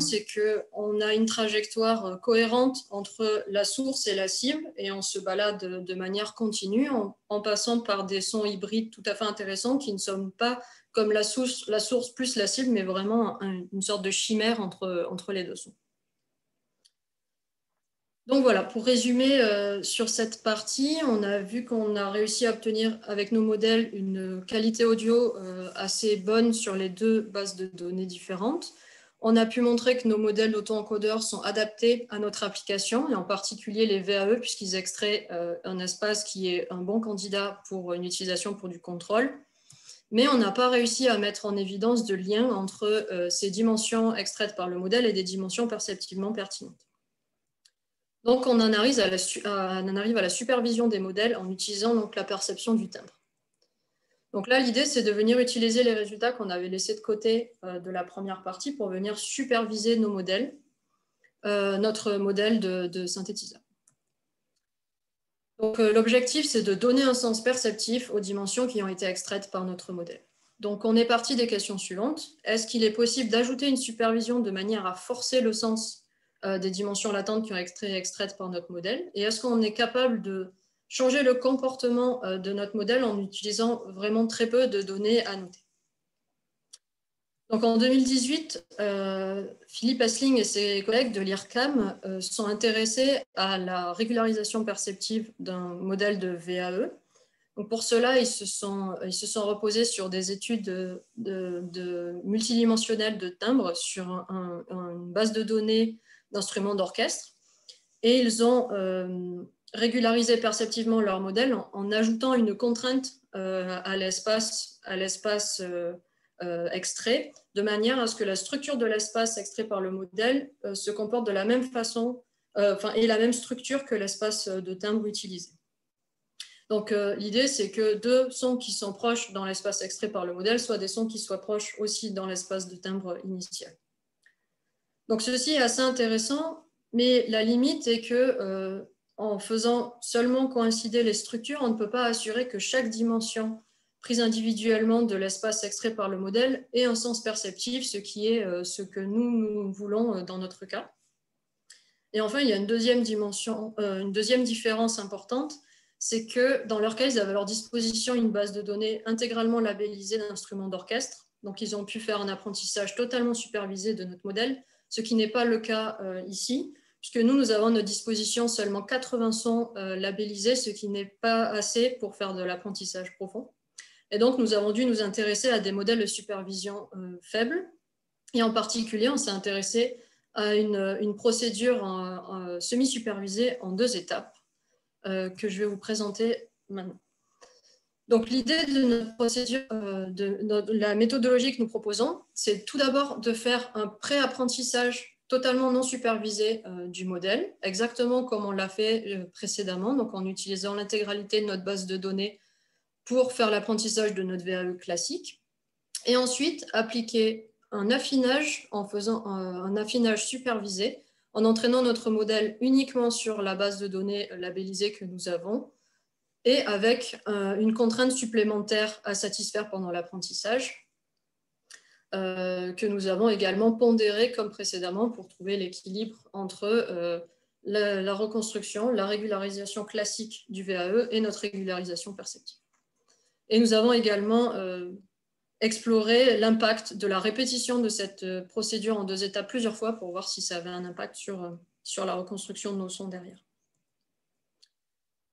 A: C'est qu'on a une trajectoire cohérente entre la source et la cible et on se balade de manière continue en passant par des sons hybrides tout à fait intéressants qui ne sont pas comme la source plus la cible, mais vraiment une sorte de chimère entre les deux sons. Donc voilà, pour résumer sur cette partie, on a vu qu'on a réussi à obtenir avec nos modèles une qualité audio assez bonne sur les deux bases de données différentes. On a pu montrer que nos modèles d'auto-encodeurs sont adaptés à notre application, et en particulier les VAE, puisqu'ils extraient un espace qui est un bon candidat pour une utilisation pour du contrôle. Mais on n'a pas réussi à mettre en évidence de lien entre ces dimensions extraites par le modèle et des dimensions perceptivement pertinentes. Donc, on en arrive à la supervision des modèles en utilisant donc, la perception du timbre. Donc là, l'idée, c'est de venir utiliser les résultats qu'on avait laissés de côté de la première partie pour venir superviser nos modèles, notre modèle de synthétiseur. Donc l'objectif, c'est de donner un sens perceptif aux dimensions qui ont été extraites par notre modèle. Donc on est parti des questions suivantes. Est-ce qu'il est possible d'ajouter une supervision de manière à forcer le sens des dimensions latentes qui ont été extraites par notre modèle? Et est-ce qu'on est capable de changer le comportement de notre modèle en utilisant vraiment très peu de données à noter? Donc en 2018, Philippe Essling et ses collègues de l'IRCAM sont intéressés à la régularisation perceptive d'un modèle de VAE. Donc pour cela, ils se sont reposés sur des études multidimensionnelles de timbres sur une base de données d'instruments d'orchestre. Et ils ont régularisé perceptivement leur modèle en ajoutant une contrainte à l'espace extrait, de manière à ce que la structure de l'espace extrait par le modèle se comporte de la même façon, ait la même structure que l'espace de timbre utilisé. Donc l'idée, c'est que deux sons qui sont proches dans l'espace extrait par le modèle soient des sons qui soient proches aussi dans l'espace de timbre initial. Donc ceci est assez intéressant, mais la limite est que en faisant seulement coïncider les structures, on ne peut pas assurer que chaque dimension prise individuellement de l'espace extrait par le modèle ait un sens perceptif, ce qui est ce que nous voulons dans notre cas. Et enfin, il y a une deuxième différence importante, c'est que dans leur cas, ils avaient à leur disposition une base de données intégralement labellisée d'instruments d'orchestre. Donc, ils ont pu faire un apprentissage totalement supervisé de notre modèle, ce qui n'est pas le cas ici, puisque nous avons à notre disposition seulement 80 sons labellisés, ce qui n'est pas assez pour faire de l'apprentissage profond. Et donc, nous avons dû nous intéresser à des modèles de supervision faibles. Et en particulier, on s'est intéressé à une procédure semi-supervisée en 2 étapes que je vais vous présenter maintenant. Donc, l'idée de notre procédure, de la méthodologie que nous proposons, c'est tout d'abord de faire un pré-apprentissage totalement non supervisé du modèle, exactement comme on l'a fait précédemment, donc en utilisant l'intégralité de notre base de données pour faire l'apprentissage de notre VAE classique. Et ensuite, appliquer un affinage en faisant un affinage supervisé, en entraînant notre modèle uniquement sur la base de données labellisée que nous avons et avec une contrainte supplémentaire à satisfaire pendant l'apprentissage que nous avons également pondéré comme précédemment pour trouver l'équilibre entre la reconstruction, la régularisation classique du VAE et notre régularisation perceptive. Et nous avons également exploré l'impact de la répétition de cette procédure en 2 étapes plusieurs fois pour voir si ça avait un impact sur la reconstruction de nos sons derrière.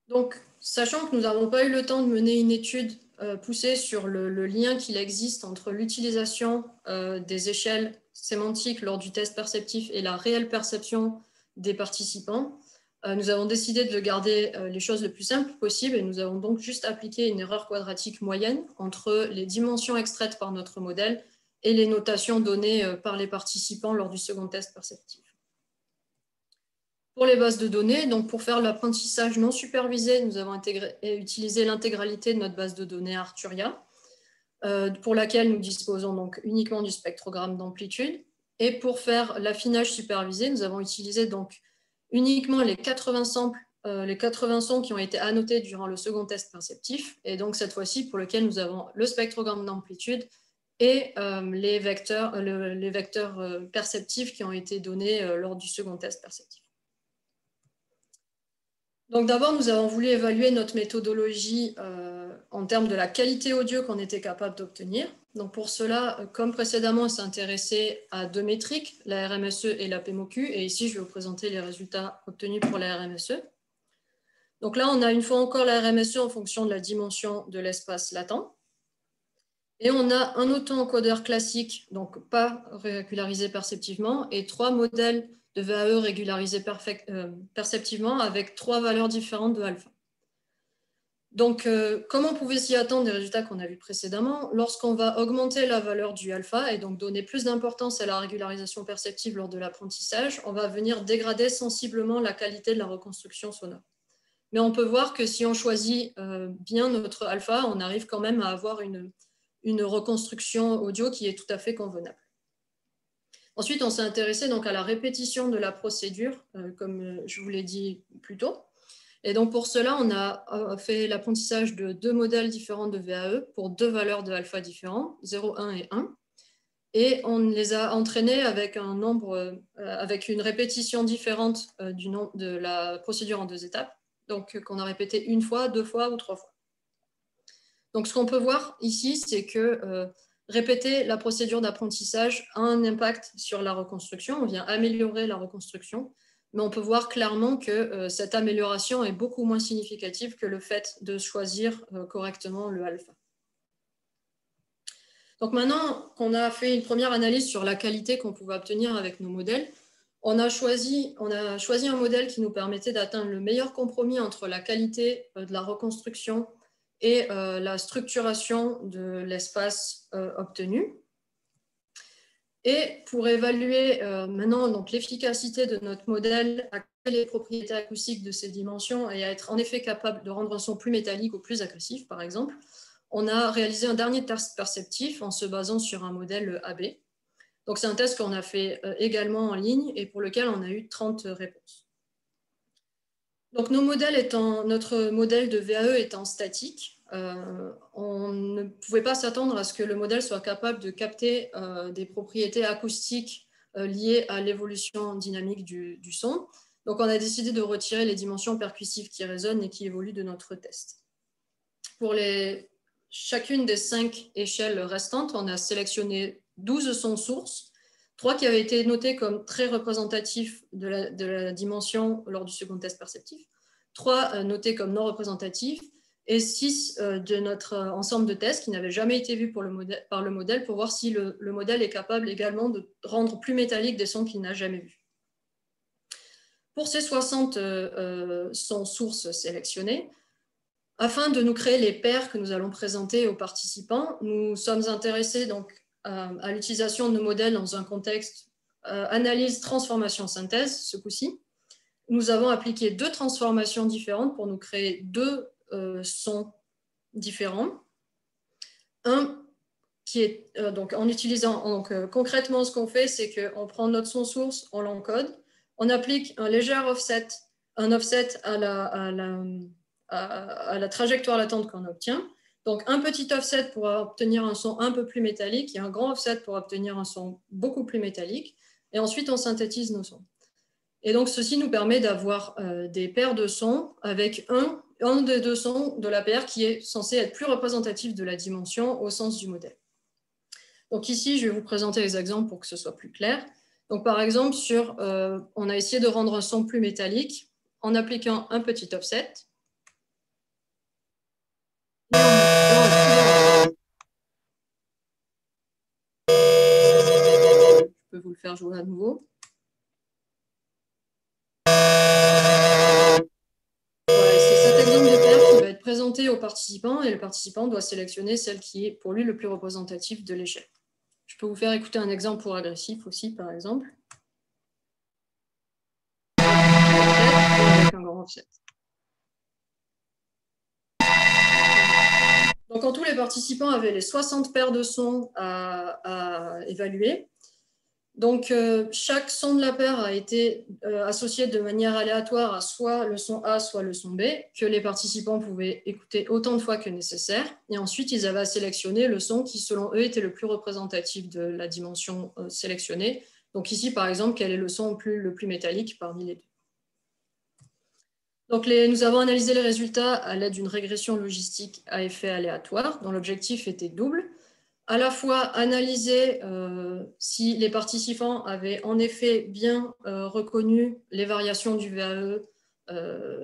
A: Donc, sachant que nous n'avons pas eu le temps de mener une étude poussée sur le lien qu'il existe entre l'utilisation des échelles sémantiques lors du test perceptif et la réelle perception des participants, nous avons décidé de garder les choses le plus simples possible et nous avons donc juste appliqué une erreur quadratique moyenne entre les dimensions extraites par notre modèle et les notations données par les participants lors du second test perceptif. Pour les bases de données, donc pour faire l'apprentissage non supervisé, nous avons utilisé l'intégralité de notre base de données Arturia, pour laquelle nous disposons donc uniquement du spectrogramme d'amplitude. Et pour faire l'affinage supervisé, nous avons utilisé donc uniquement les 80 samples, les 80 sons qui ont été annotés durant le second test perceptif, et donc cette fois-ci pour lequel nous avons le spectrogramme d'amplitude et les vecteurs perceptifs qui ont été donnés lors du second test perceptif. Donc d'abord, nous avons voulu évaluer notre méthodologie en termes de la qualité audio qu'on était capable d'obtenir. Donc pour cela, comme précédemment, on s'est intéressé à 2 métriques, la RMSE et la PMOQ. Et ici, je vais vous présenter les résultats obtenus pour la RMSE. Donc là, on a une fois encore la RMSE en fonction de la dimension de l'espace latent. Et on a un auto-encodeur classique, donc pas régularisé perceptivement, et 3 modèles de VAE régularisés perceptivement avec 3 valeurs différentes de alpha. Donc, comme on pouvait s'y attendre des résultats qu'on a vus précédemment, lorsqu'on va augmenter la valeur du alpha et donc donner plus d'importance à la régularisation perceptive lors de l'apprentissage, on va venir dégrader sensiblement la qualité de la reconstruction sonore. Mais on peut voir que si on choisit bien notre alpha, on arrive quand même à avoir une reconstruction audio qui est tout à fait convenable. Ensuite, on s'est intéressé donc à la répétition de la procédure, comme je vous l'ai dit plus tôt. Et donc pour cela, on a fait l'apprentissage de 2 modèles différents de VAE pour 2 valeurs de alpha différents, 0, 1 et 1. Et on les a entraînés avec un nombre, avec une répétition différente de la procédure en 2 étapes. Donc qu'on a répété 1 fois, 2 fois ou 3 fois. Donc ce qu'on peut voir ici, c'est que répéter la procédure d'apprentissage a un impact sur la reconstruction. On vient améliorer la reconstruction, mais on peut voir clairement que cette amélioration est beaucoup moins significative que le fait de choisir correctement le alpha. Donc maintenant qu'on a fait une première analyse sur la qualité qu'on pouvait obtenir avec nos modèles, on a choisi un modèle qui nous permettait d'atteindre le meilleur compromis entre la qualité de la reconstruction et la structuration de l'espace obtenu. Et pour évaluer maintenant l'efficacité de notre modèle à les propriétés acoustiques de ces dimensions et à être en effet capable de rendre un son plus métallique ou plus agressif, par exemple, on a réalisé un dernier test perceptif en se basant sur un modèle AB. Donc, c'est un test qu'on a fait également en ligne et pour lequel on a eu 30 réponses. Donc, notre modèle de VAE étant statique, on ne pouvait pas s'attendre à ce que le modèle soit capable de capter des propriétés acoustiques liées à l'évolution dynamique du son. Donc, on a décidé de retirer les dimensions percussives qui résonnent et qui évoluent de notre test. Pour chacune des 5 échelles restantes, on a sélectionné 12 sons sources, 3 qui avaient été notés comme très représentatifs de la dimension lors du second test perceptif, 3 notés comme non représentatifs et 6 de notre ensemble de tests qui n'avaient jamais été vus par le modèle pour voir si le modèle est capable également de rendre plus métallique des sons qu'il n'a jamais vus. Pour ces 60 sons sources sélectionnés, afin de nous créer les paires que nous allons présenter aux participants, nous sommes intéressés donc à l'utilisation de nos modèles dans un contexte analyse, transformation, synthèse, ce coup-ci. Nous avons appliqué 2 transformations différentes pour nous créer 2 sons différents. Un qui est donc en utilisant concrètement ce qu'on fait, c'est qu'on prend notre son source, on l'encode, on applique un léger offset, à la trajectoire latente qu'on obtient. Donc, un petit offset pour obtenir un son un peu plus métallique et un grand offset pour obtenir un son beaucoup plus métallique. Et ensuite, on synthétise nos sons. Et donc, ceci nous permet d'avoir des paires de sons avec un des 2 sons de la paire qui est censé être plus représentatif de la dimension au sens du modèle. Donc ici, je vais vous présenter les exemples pour que ce soit plus clair. Donc, par exemple, on a essayé de rendre un son plus métallique en appliquant un petit offset. Je peux vous le faire jouer à nouveau. Voilà, c'est cet exemple de paire qui va être présenté aux participants et le participant doit sélectionner celle qui est pour lui le plus représentatif de l'échelle. Je peux vous faire écouter un exemple pour agressif aussi, par exemple. Avec un grand offset. Donc, en tout, les participants avaient les 60 paires de sons à évaluer. Donc, chaque son de la paire a été associé de manière aléatoire à soit le son A, soit le son B, que les participants pouvaient écouter autant de fois que nécessaire. Et ensuite, ils avaient à sélectionner le son qui, selon eux, était le plus représentatif de la dimension sélectionnée. Donc ici, par exemple, quel est le son le plus métallique parmi les 2. Donc, nous avons analysé les résultats à l'aide d'une régression logistique à effet aléatoire, dont l'objectif était double. À la fois analyser si les participants avaient en effet bien reconnu les variations du VAE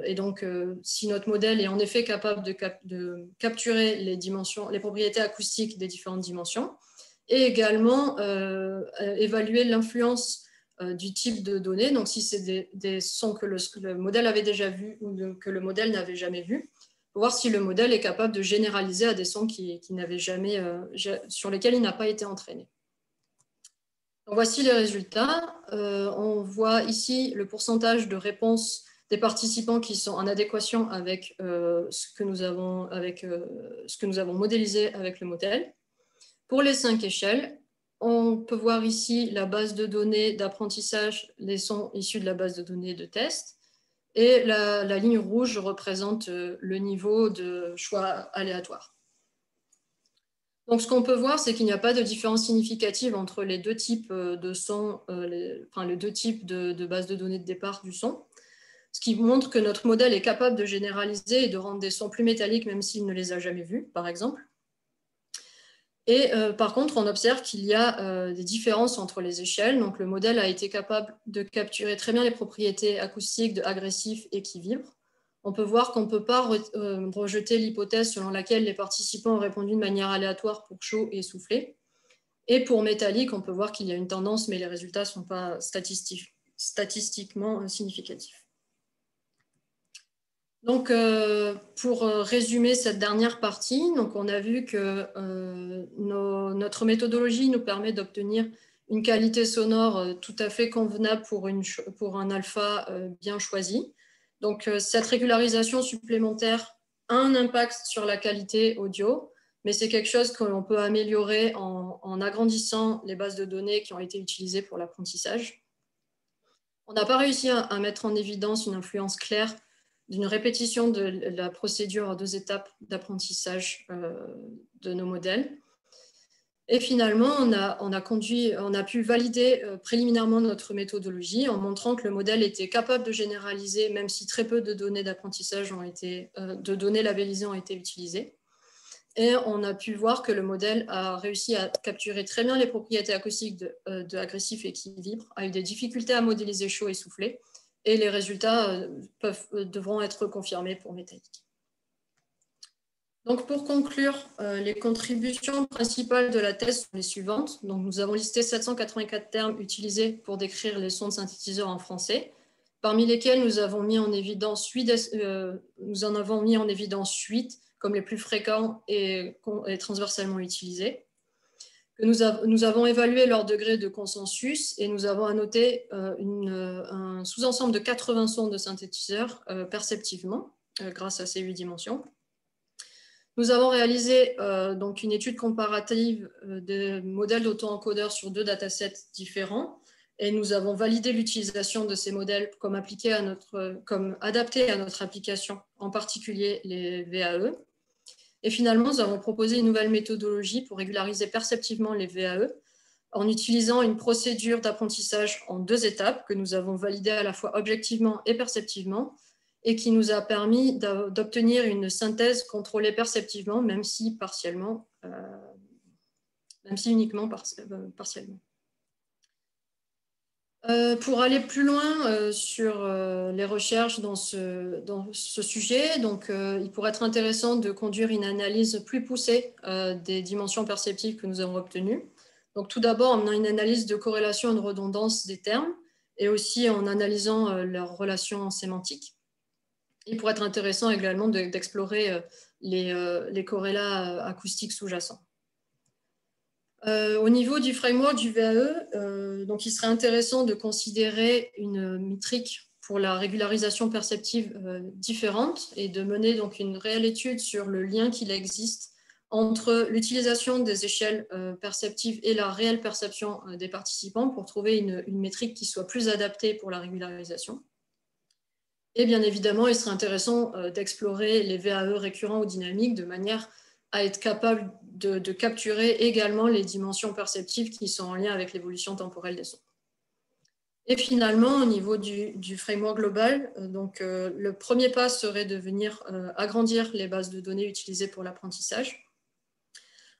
A: et donc si notre modèle est en effet capable de capturer les propriétés acoustiques des différentes dimensions et également évaluer l'influence du type de données, donc si c'est des sons que le modèle avait déjà vus ou que le modèle n'avait jamais vus, pour voir si le modèle est capable de généraliser à des sons sur lesquels il n'a pas été entraîné. Donc, voici les résultats. On voit ici le pourcentage de réponses des participants qui sont en adéquation avec ce que nous avons modélisé avec le modèle. Pour les 5 échelles, on peut voir ici la base de données d'apprentissage, les sons issus de la base de données de test. Et la ligne rouge représente le niveau de choix aléatoire. Donc, ce qu'on peut voir, c'est qu'il n'y a pas de différence significative entre les 2 types de sons, les 2 types de bases de données de départ du son, ce qui montre que notre modèle est capable de généraliser et de rendre des sons plus métalliques, même s'il ne les a jamais vus, par exemple. Et par contre, on observe qu'il y a des différences entre les échelles. Donc, le modèle a été capable de capturer très bien les propriétés acoustiques de agressif et qui vibre. On peut voir qu'on ne peut pas rejeter l'hypothèse selon laquelle les participants ont répondu de manière aléatoire pour chaud et soufflé. Et pour métallique, on peut voir qu'il y a une tendance, mais les résultats ne sont pas statistiquement significatifs. Donc, pour résumer cette dernière partie, donc on a vu que notre méthodologie nous permet d'obtenir une qualité sonore tout à fait convenable pour un alpha bien choisi. Donc, cette régularisation supplémentaire a un impact sur la qualité audio, mais c'est quelque chose qu'on peut améliorer en agrandissant les bases de données qui ont été utilisées pour l'apprentissage. On n'a pas réussi à mettre en évidence une influence claire d'une répétition de la procédure en 2 étapes d'apprentissage de nos modèles. Et finalement, on a pu valider préliminairement notre méthodologie en montrant que le modèle était capable de généraliser, même si très peu de données d'apprentissage de données labellisées ont été utilisées. Et on a pu voir que le modèle a réussi à capturer très bien les propriétés acoustiques de agressif et qui vibre, a eu des difficultés à modéliser chaud et soufflé, et les résultats devront être confirmés pour métallique. Donc pour conclure, les contributions principales de la thèse sont les suivantes. Donc nous avons listé 784 termes utilisés pour décrire les sons de synthétiseurs en français, parmi lesquels nous en avons mis en évidence 8 comme les plus fréquents et transversalement utilisés. Nous avons évalué leur degré de consensus et nous avons annoté un sous-ensemble de 80 sons de synthétiseurs perceptivement grâce à ces 8 dimensions. Nous avons réalisé donc une étude comparative des modèles d'auto-encodeurs sur 2 datasets différents et nous avons validé l'utilisation de ces modèles comme adaptés à notre application, en particulier les VAE. Et finalement, nous avons proposé une nouvelle méthodologie pour régulariser perceptivement les VAE en utilisant une procédure d'apprentissage en 2 étapes que nous avons validée à la fois objectivement et perceptivement et qui nous a permis d'obtenir une synthèse contrôlée perceptivement, même si uniquement partiellement. Pour aller plus loin sur les recherches dans ce sujet, donc, il pourrait être intéressant de conduire une analyse plus poussée des dimensions perceptives que nous avons obtenues. Donc, tout d'abord, en menant une analyse de corrélation et de redondance des termes et aussi en analysant leurs relations sémantiques. Il pourrait être intéressant également d'explorer les corrélats acoustiques sous-jacents. Au niveau du framework du VAE, donc il serait intéressant de considérer une métrique pour la régularisation perceptive différente et de mener donc une réelle étude sur le lien qu'il existe entre l'utilisation des échelles perceptives et la réelle perception des participants pour trouver une métrique qui soit plus adaptée pour la régularisation. Et bien évidemment, il serait intéressant d'explorer les VAE récurrents ou dynamiques de manière à être capable de capturer également les dimensions perceptives qui sont en lien avec l'évolution temporelle des sons. Et finalement, au niveau du framework global, le premier pas serait de venir agrandir les bases de données utilisées pour l'apprentissage.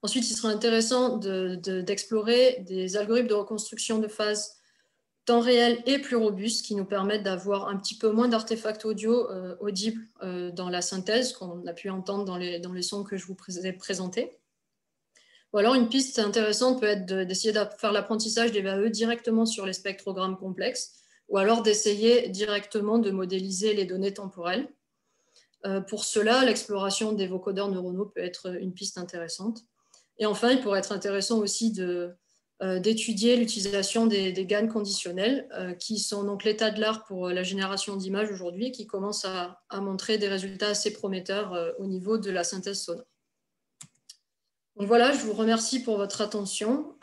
A: Ensuite, il serait intéressant d'explorer des algorithmes de reconstruction de phase temps réel et plus robustes qui nous permettent d'avoir un petit peu moins d'artefacts audio audibles dans la synthèse qu'on a pu entendre dans les sons que je vous ai présentés. Ou alors une piste intéressante peut être d'essayer de faire l'apprentissage des VAE directement sur les spectrogrammes complexes ou alors d'essayer directement de modéliser les données temporelles. Pour cela, l'exploration des vocodeurs neuronaux peut être une piste intéressante. Et enfin, il pourrait être intéressant aussi d'étudier l'utilisation des GAN conditionnels, qui sont donc l'état de l'art pour la génération d'images aujourd'hui et qui commencent à montrer des résultats assez prometteurs au niveau de la synthèse sonore. Donc voilà, je vous remercie pour votre attention.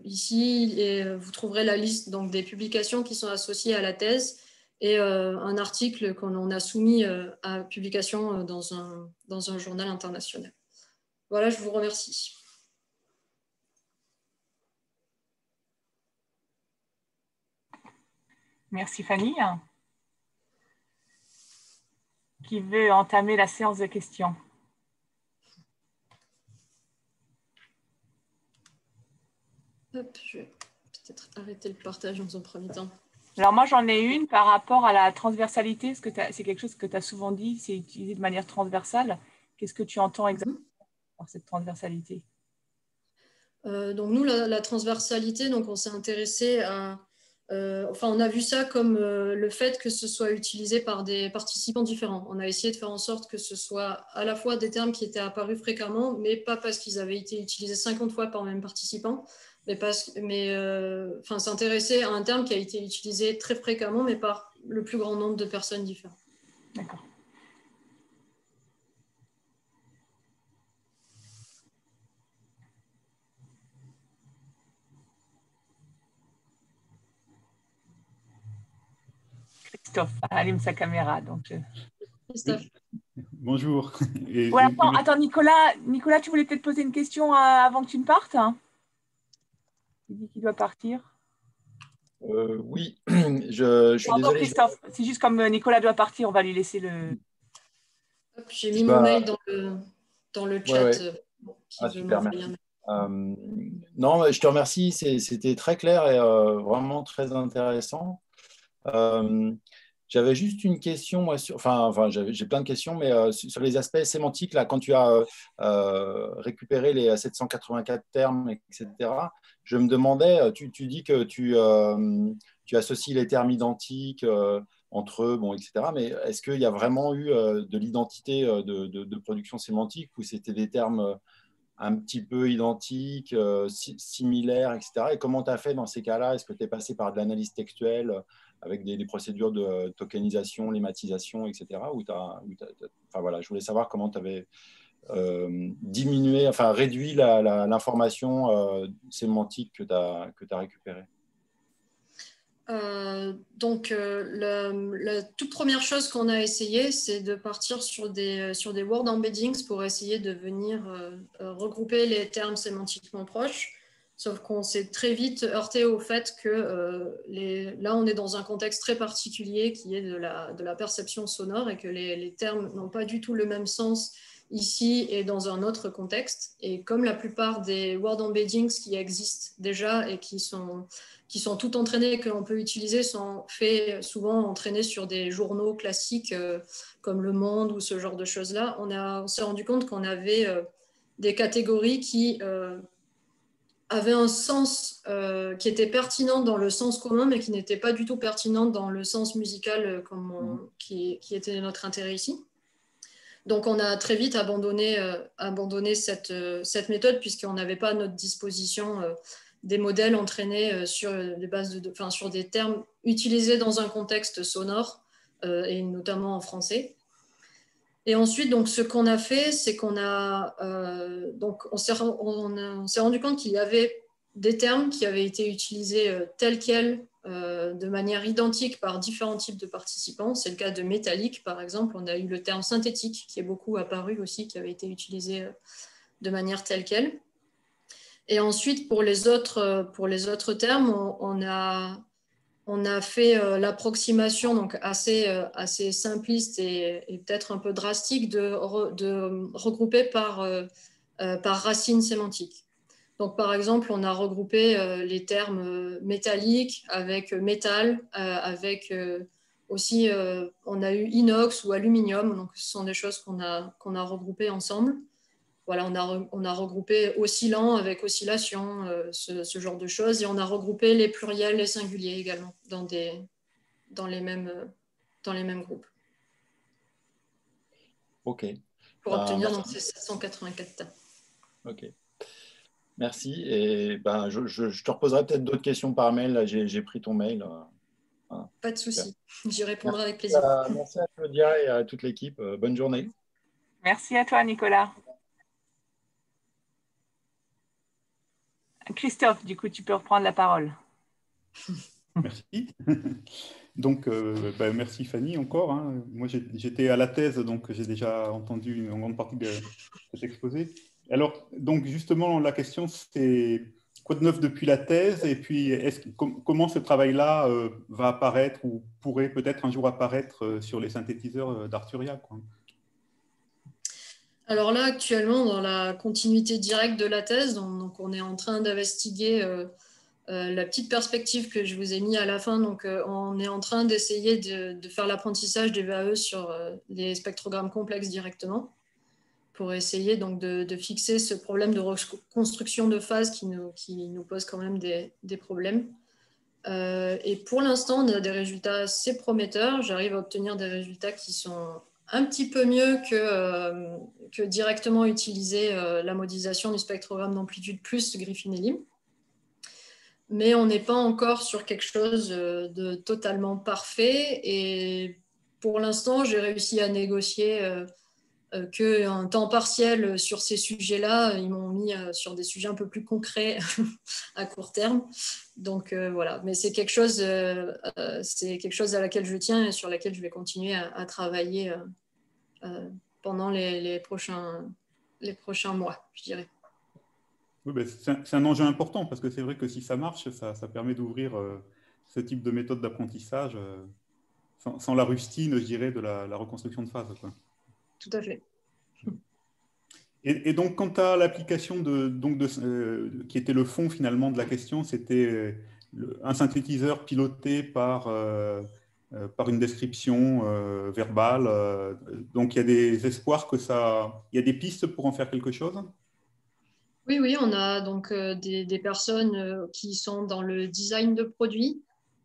A: Ici, vous trouverez la liste donc, des publications qui sont associées à la thèse et un article qu'on a soumis à publication dans un journal international. Voilà, je vous remercie.
B: Merci Fanny. Qui veut entamer la séance de questions?
A: Hop, je vais peut-être arrêter le partage dans un premier temps.
B: Alors moi, j'en ai une par rapport à la transversalité. C'est quelque chose que tu as souvent dit, c'est utilisé de manière transversale. Qu'est-ce que tu entends exactement par cette transversalité?
A: Donc nous, la transversalité, donc on s'est intéressé à... enfin, on a vu ça comme le fait que ce soit utilisé par des participants différents. On a essayé de faire en sorte que ce soit à la fois des termes qui étaient apparus fréquemment, mais pas parce qu'ils avaient été utilisés 50 fois par le même participant, enfin, s'intéresser à un terme qui a été utilisé très fréquemment, mais par le plus grand nombre de personnes différentes.
B: D'accord. Christophe allume sa caméra. Donc
A: Christophe.
C: Oui. Bonjour.
B: Attends, Nicolas, tu voulais peut-être poser une question avant que tu ne partes, hein? Il dit qu'il doit partir.
D: Oui, je suis désolé.
B: Christophe, c'est juste comme Nicolas doit partir, on va lui laisser le...
A: J'ai mis mon mail dans le chat.
D: Ouais. Super, merci. Non, je te remercie, c'était très clair et vraiment très intéressant. J'avais juste une question, moi, j'ai plein de questions, mais sur les aspects sémantiques, là, quand tu as récupéré les 784 termes, etc., je me demandais, tu dis que tu associes les termes identiques entre eux, bon, etc., mais est-ce qu'il y a vraiment eu de l'identité de production sémantique ou c'était des termes un petit peu identiques, similaires, etc. Et comment tu as fait dans ces cas-là? Est-ce que tu es passé par de l'analyse textuelle avec des procédures de tokenisation, lématisation, etc. Enfin, voilà, je voulais savoir comment tu avais réduit l'information sémantique que tu as récupérée.
A: La toute première chose qu'on a essayé, c'est de partir sur des word embeddings pour essayer de venir regrouper les termes sémantiquement proches. Sauf qu'on s'est très vite heurté au fait que là, on est dans un contexte très particulier qui est de la perception sonore et que les termes n'ont pas du tout le même sens ici et dans un autre contexte. Et comme la plupart des word embeddings qui existent déjà et qui sont tout entraînés, que l'on peut utiliser, sont faits souvent entraînés sur des journaux classiques comme Le Monde ou ce genre de choses-là, on s'est rendu compte qu'on avait des catégories qui avaient un sens qui était pertinent dans le sens commun, mais qui n'était pas du tout pertinent dans le sens musical qui était notre intérêt ici. Donc, on a très vite abandonné cette méthode puisqu'on n'avait pas à notre disposition des modèles entraînés sur des termes utilisés dans un contexte sonore et notamment en français. Et ensuite, donc, ce qu'on a fait, c'est qu'on on s'est rendu compte qu'il y avait des termes qui avaient été utilisés tels quels, de manière identique par différents types de participants. C'est le cas de métallique, par exemple. On a eu le terme synthétique qui est beaucoup apparu aussi, qui avait été utilisé de manière telle quelle. Et ensuite, pour les autres termes, on a fait l'approximation donc assez simpliste et peut-être un peu drastique de regrouper par racine sémantique. Donc, par exemple, on a regroupé les termes métalliques avec métal, avec aussi, on a eu inox ou aluminium. Donc, ce sont des choses qu'on a regroupées ensemble. Voilà, on a regroupé oscillant avec oscillation, ce genre de choses. Et on a regroupé les pluriels, les singuliers également dans les mêmes groupes.
D: OK.
A: Pour obtenir donc, ces 784 termes.
D: OK. Merci. Et je te reposerai peut-être d'autres questions par mail. Là, j'ai pris ton mail. Voilà.
A: Pas de souci. J'y répondrai avec plaisir.
D: Merci à Claudia et à toute l'équipe. Bonne journée.
B: Merci à toi, Nicolas. Christophe, du coup, tu peux reprendre la parole.
C: Merci. Donc, merci Fanny encore. Hein. Moi, j'étais à la thèse, donc j'ai déjà entendu une grande partie de cet exposé. Alors, donc justement, la question, c'est quoi de neuf depuis la thèse? Et puis, comment ce travail-là va apparaître ou pourrait peut-être un jour apparaître sur les synthétiseurs d'Arturia, quoi.
A: Alors là, actuellement, dans la continuité directe de la thèse, donc on est en train d'investiguer la petite perspective que je vous ai mis à la fin. Donc, on est en train d'essayer de faire l'apprentissage des VAE sur les spectrogrammes complexes directement, pour essayer donc de fixer ce problème de reconstruction de phase qui nous pose quand même des problèmes. Et pour l'instant, on a des résultats assez prometteurs. J'arrive à obtenir des résultats qui sont un petit peu mieux que directement utiliser la modélisation du spectrogramme d'amplitude plus Griffin et Lim. Mais on n'est pas encore sur quelque chose de totalement parfait. Et pour l'instant, j'ai réussi à négocier qu'un temps partiel sur ces sujets-là. Ils m'ont mis sur des sujets un peu plus concrets à court terme. Donc voilà, mais c'est quelque chose à laquelle je tiens et sur laquelle je vais continuer à travailler pendant les prochains mois, je dirais.
C: Oui, ben, c'est un enjeu important parce que c'est vrai que si ça marche, ça permet d'ouvrir ce type de méthode d'apprentissage sans la rustine, je dirais, de la reconstruction de phase, quoi.
A: Tout à fait.
C: Et donc, quant à l'application qui était le fond finalement de la question, c'était un synthétiseur piloté par une description verbale. Donc, il y a des espoirs il y a des pistes pour en faire quelque chose?
A: Oui, on a donc des personnes qui sont dans le design de produits,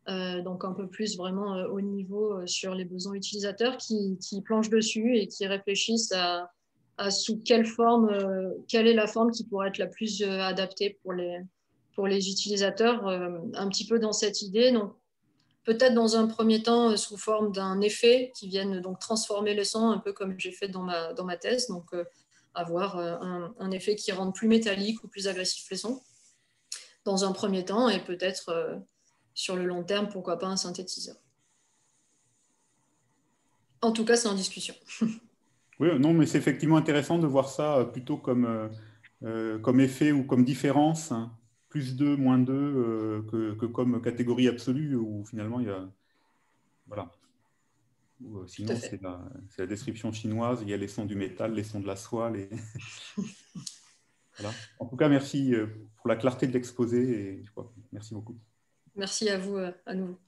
A: donc un peu plus vraiment au niveau sur les besoins utilisateurs, qui planchent dessus et qui réfléchissent à sous quelle forme, quelle est la forme qui pourrait être la plus adaptée pour les utilisateurs, un petit peu dans cette idée. Donc, peut-être dans un premier temps sous forme d'un effet qui vienne donc transformer le son, un peu comme j'ai fait dans ma thèse. Donc, avoir un effet qui rende plus métallique ou plus agressif les sons dans un premier temps, et peut-être sur le long terme, pourquoi pas un synthétiseur. En tout cas, c'est en discussion.
C: Oui, non, mais c'est effectivement intéressant de voir ça plutôt comme effet ou comme différence, hein, plus 2, moins 2, que comme catégorie absolue où finalement il y a. Voilà. Sinon, c'est la description chinoise, il y a les sons du métal, les sons de la soie. Voilà. En tout cas, merci pour la clarté de l'exposé et merci beaucoup.
A: Merci à vous à nouveau.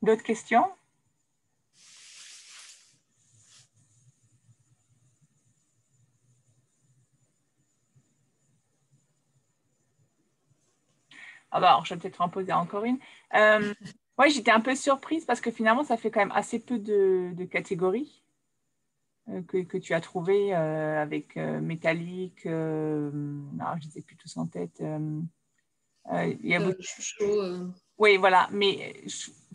B: D'autres questions? Ah bah alors, je vais peut-être en poser encore une. Ouais, j'étais un peu surprise parce que finalement, ça fait quand même assez peu de catégories que tu as trouvées avec métallique. Alors, je ne les ai plus tous en tête. Il y a Oui, voilà. Mais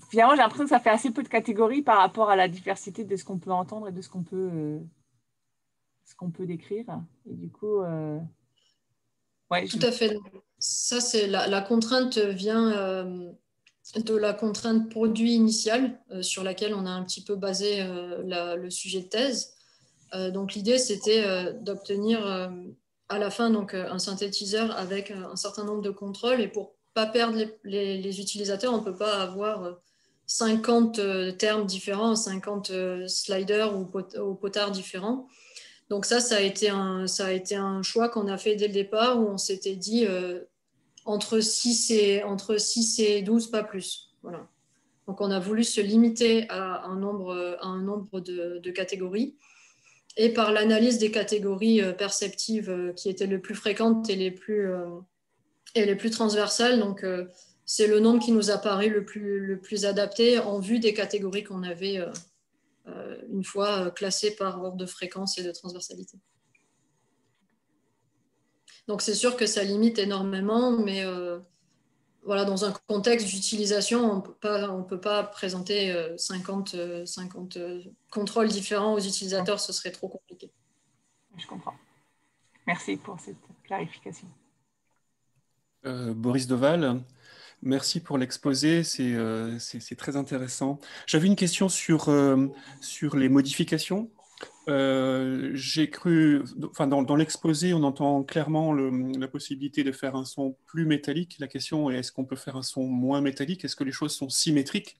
B: finalement, j'ai l'impression que ça fait assez peu de catégories par rapport à la diversité de ce qu'on peut entendre et de ce qu'on peut décrire. Et du coup, ouais,
A: tout à fait. Ça, c'est la contrainte vient de la contrainte produit initiale sur laquelle on a un petit peu basé le sujet de thèse. Donc l'idée, c'était d'obtenir à la fin donc, un synthétiseur avec un certain nombre de contrôles. Et pour ne pas perdre les utilisateurs, on ne peut pas avoir 50 termes différents, 50 sliders ou potards différents. Donc ça a été un choix qu'on a fait dès le départ, où on s'était dit entre 6 et 12, pas plus. Voilà. Donc on a voulu se limiter à un nombre de catégories. Et par l'analyse des catégories perceptives qui étaient les plus fréquentes et les plus transversales, donc c'est le nombre qui nous a paru le plus adapté en vue des catégories qu'on avait une fois classées par ordre de fréquence et de transversalité. Donc c'est sûr que ça limite énormément, mais voilà, dans un contexte d'utilisation, on ne peut pas présenter 50 contrôles différents aux utilisateurs, ce serait trop compliqué.
B: Je comprends. Merci pour cette clarification.
E: Boris Deval, merci pour l'exposé, c'est très intéressant. J'avais une question sur les modifications. J'ai cru, enfin dans l'exposé, on entend clairement la possibilité de faire un son plus métallique. La question est, est-ce qu'on peut faire un son moins métallique? Est-ce que les choses sont symétriques?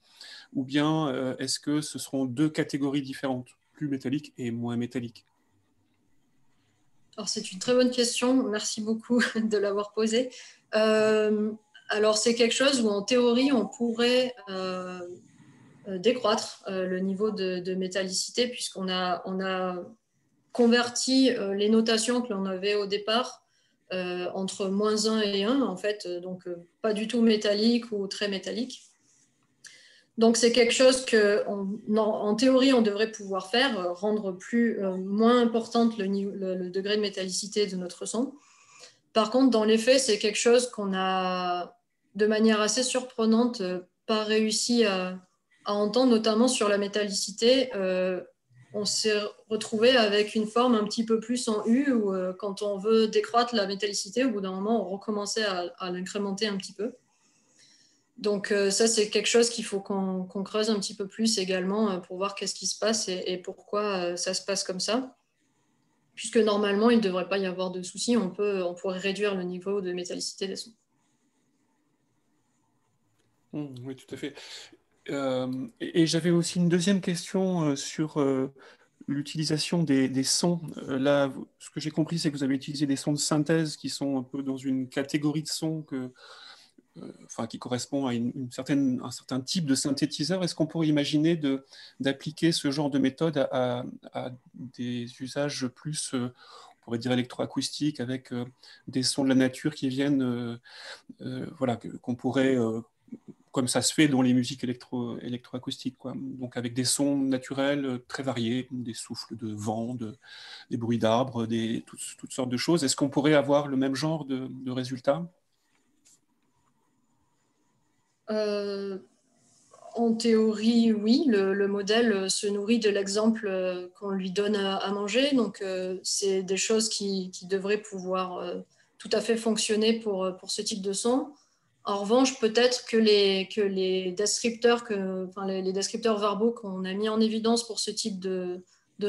E: Ou bien est-ce que ce seront deux catégories différentes, plus métalliques et moins métalliques?
A: Alors, c'est une très bonne question. Merci beaucoup de l'avoir posée. Alors, c'est quelque chose où, en théorie, on pourrait décroître le niveau de métallicité, puisqu'on a converti les notations que l'on avait au départ entre -1 et 1, en fait, donc pas du tout métallique ou très métallique. Donc, c'est quelque chose que, en théorie, on devrait pouvoir faire, rendre moins importante le degré de métallicité de notre son. Par contre, dans les faits, c'est quelque chose qu'on a, de manière assez surprenante, pas réussi à entendre, notamment sur la métallicité. On s'est retrouvé avec une forme un petit peu plus en U, où quand on veut décroître la métallicité, au bout d'un moment, on recommençait à l'incrémenter un petit peu. Donc ça, c'est quelque chose qu'il faut qu'on creuse un petit peu plus également pour voir qu'est-ce qui se passe et pourquoi ça se passe comme ça. Puisque normalement, il ne devrait pas y avoir de soucis, on pourrait réduire le niveau de métallicité des sons.
E: Oui, tout à fait. Et j'avais aussi une deuxième question sur l'utilisation des sons. Là, ce que j'ai compris, c'est que vous avez utilisé des sons de synthèse qui sont un peu dans une catégorie de sons qui correspond à un certain type de synthétiseur. Est-ce qu'on pourrait imaginer d'appliquer ce genre de méthode à des usages plus, on pourrait dire, électroacoustiques, avec des sons de la nature qui viennent, qu'on pourrait, comme ça se fait dans les musiques électroacoustiques, quoi. Donc avec des sons naturels très variés, des souffles de vent, des bruits d'arbres, toutes sortes de choses. Est-ce qu'on pourrait avoir le même genre de résultats?
A: En théorie, oui, le modèle se nourrit de l'exemple qu'on lui donne à manger. Donc, c'est des choses qui devraient pouvoir tout à fait fonctionner pour ce type de son. En revanche, peut-être que les descripteurs, les descripteurs verbaux qu'on a mis en évidence pour ce type de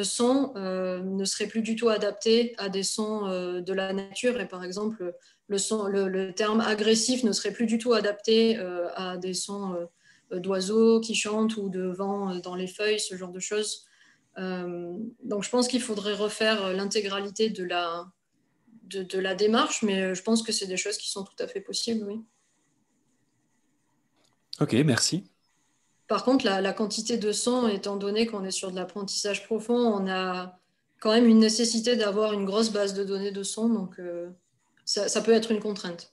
A: son ne seraient plus du tout adaptés à des sons de la nature. Et par exemple, le terme agressif ne serait plus du tout adapté à des sons d'oiseaux qui chantent ou de vent dans les feuilles, ce genre de choses. Donc je pense qu'il faudrait refaire l'intégralité de la démarche, mais je pense que c'est des choses qui sont tout à fait possibles, oui.
E: Ok, merci.
A: Par contre, la quantité de son, étant donné qu'on est sur de l'apprentissage profond, on a quand même une nécessité d'avoir une grosse base de données de son, donc ça peut être une contrainte.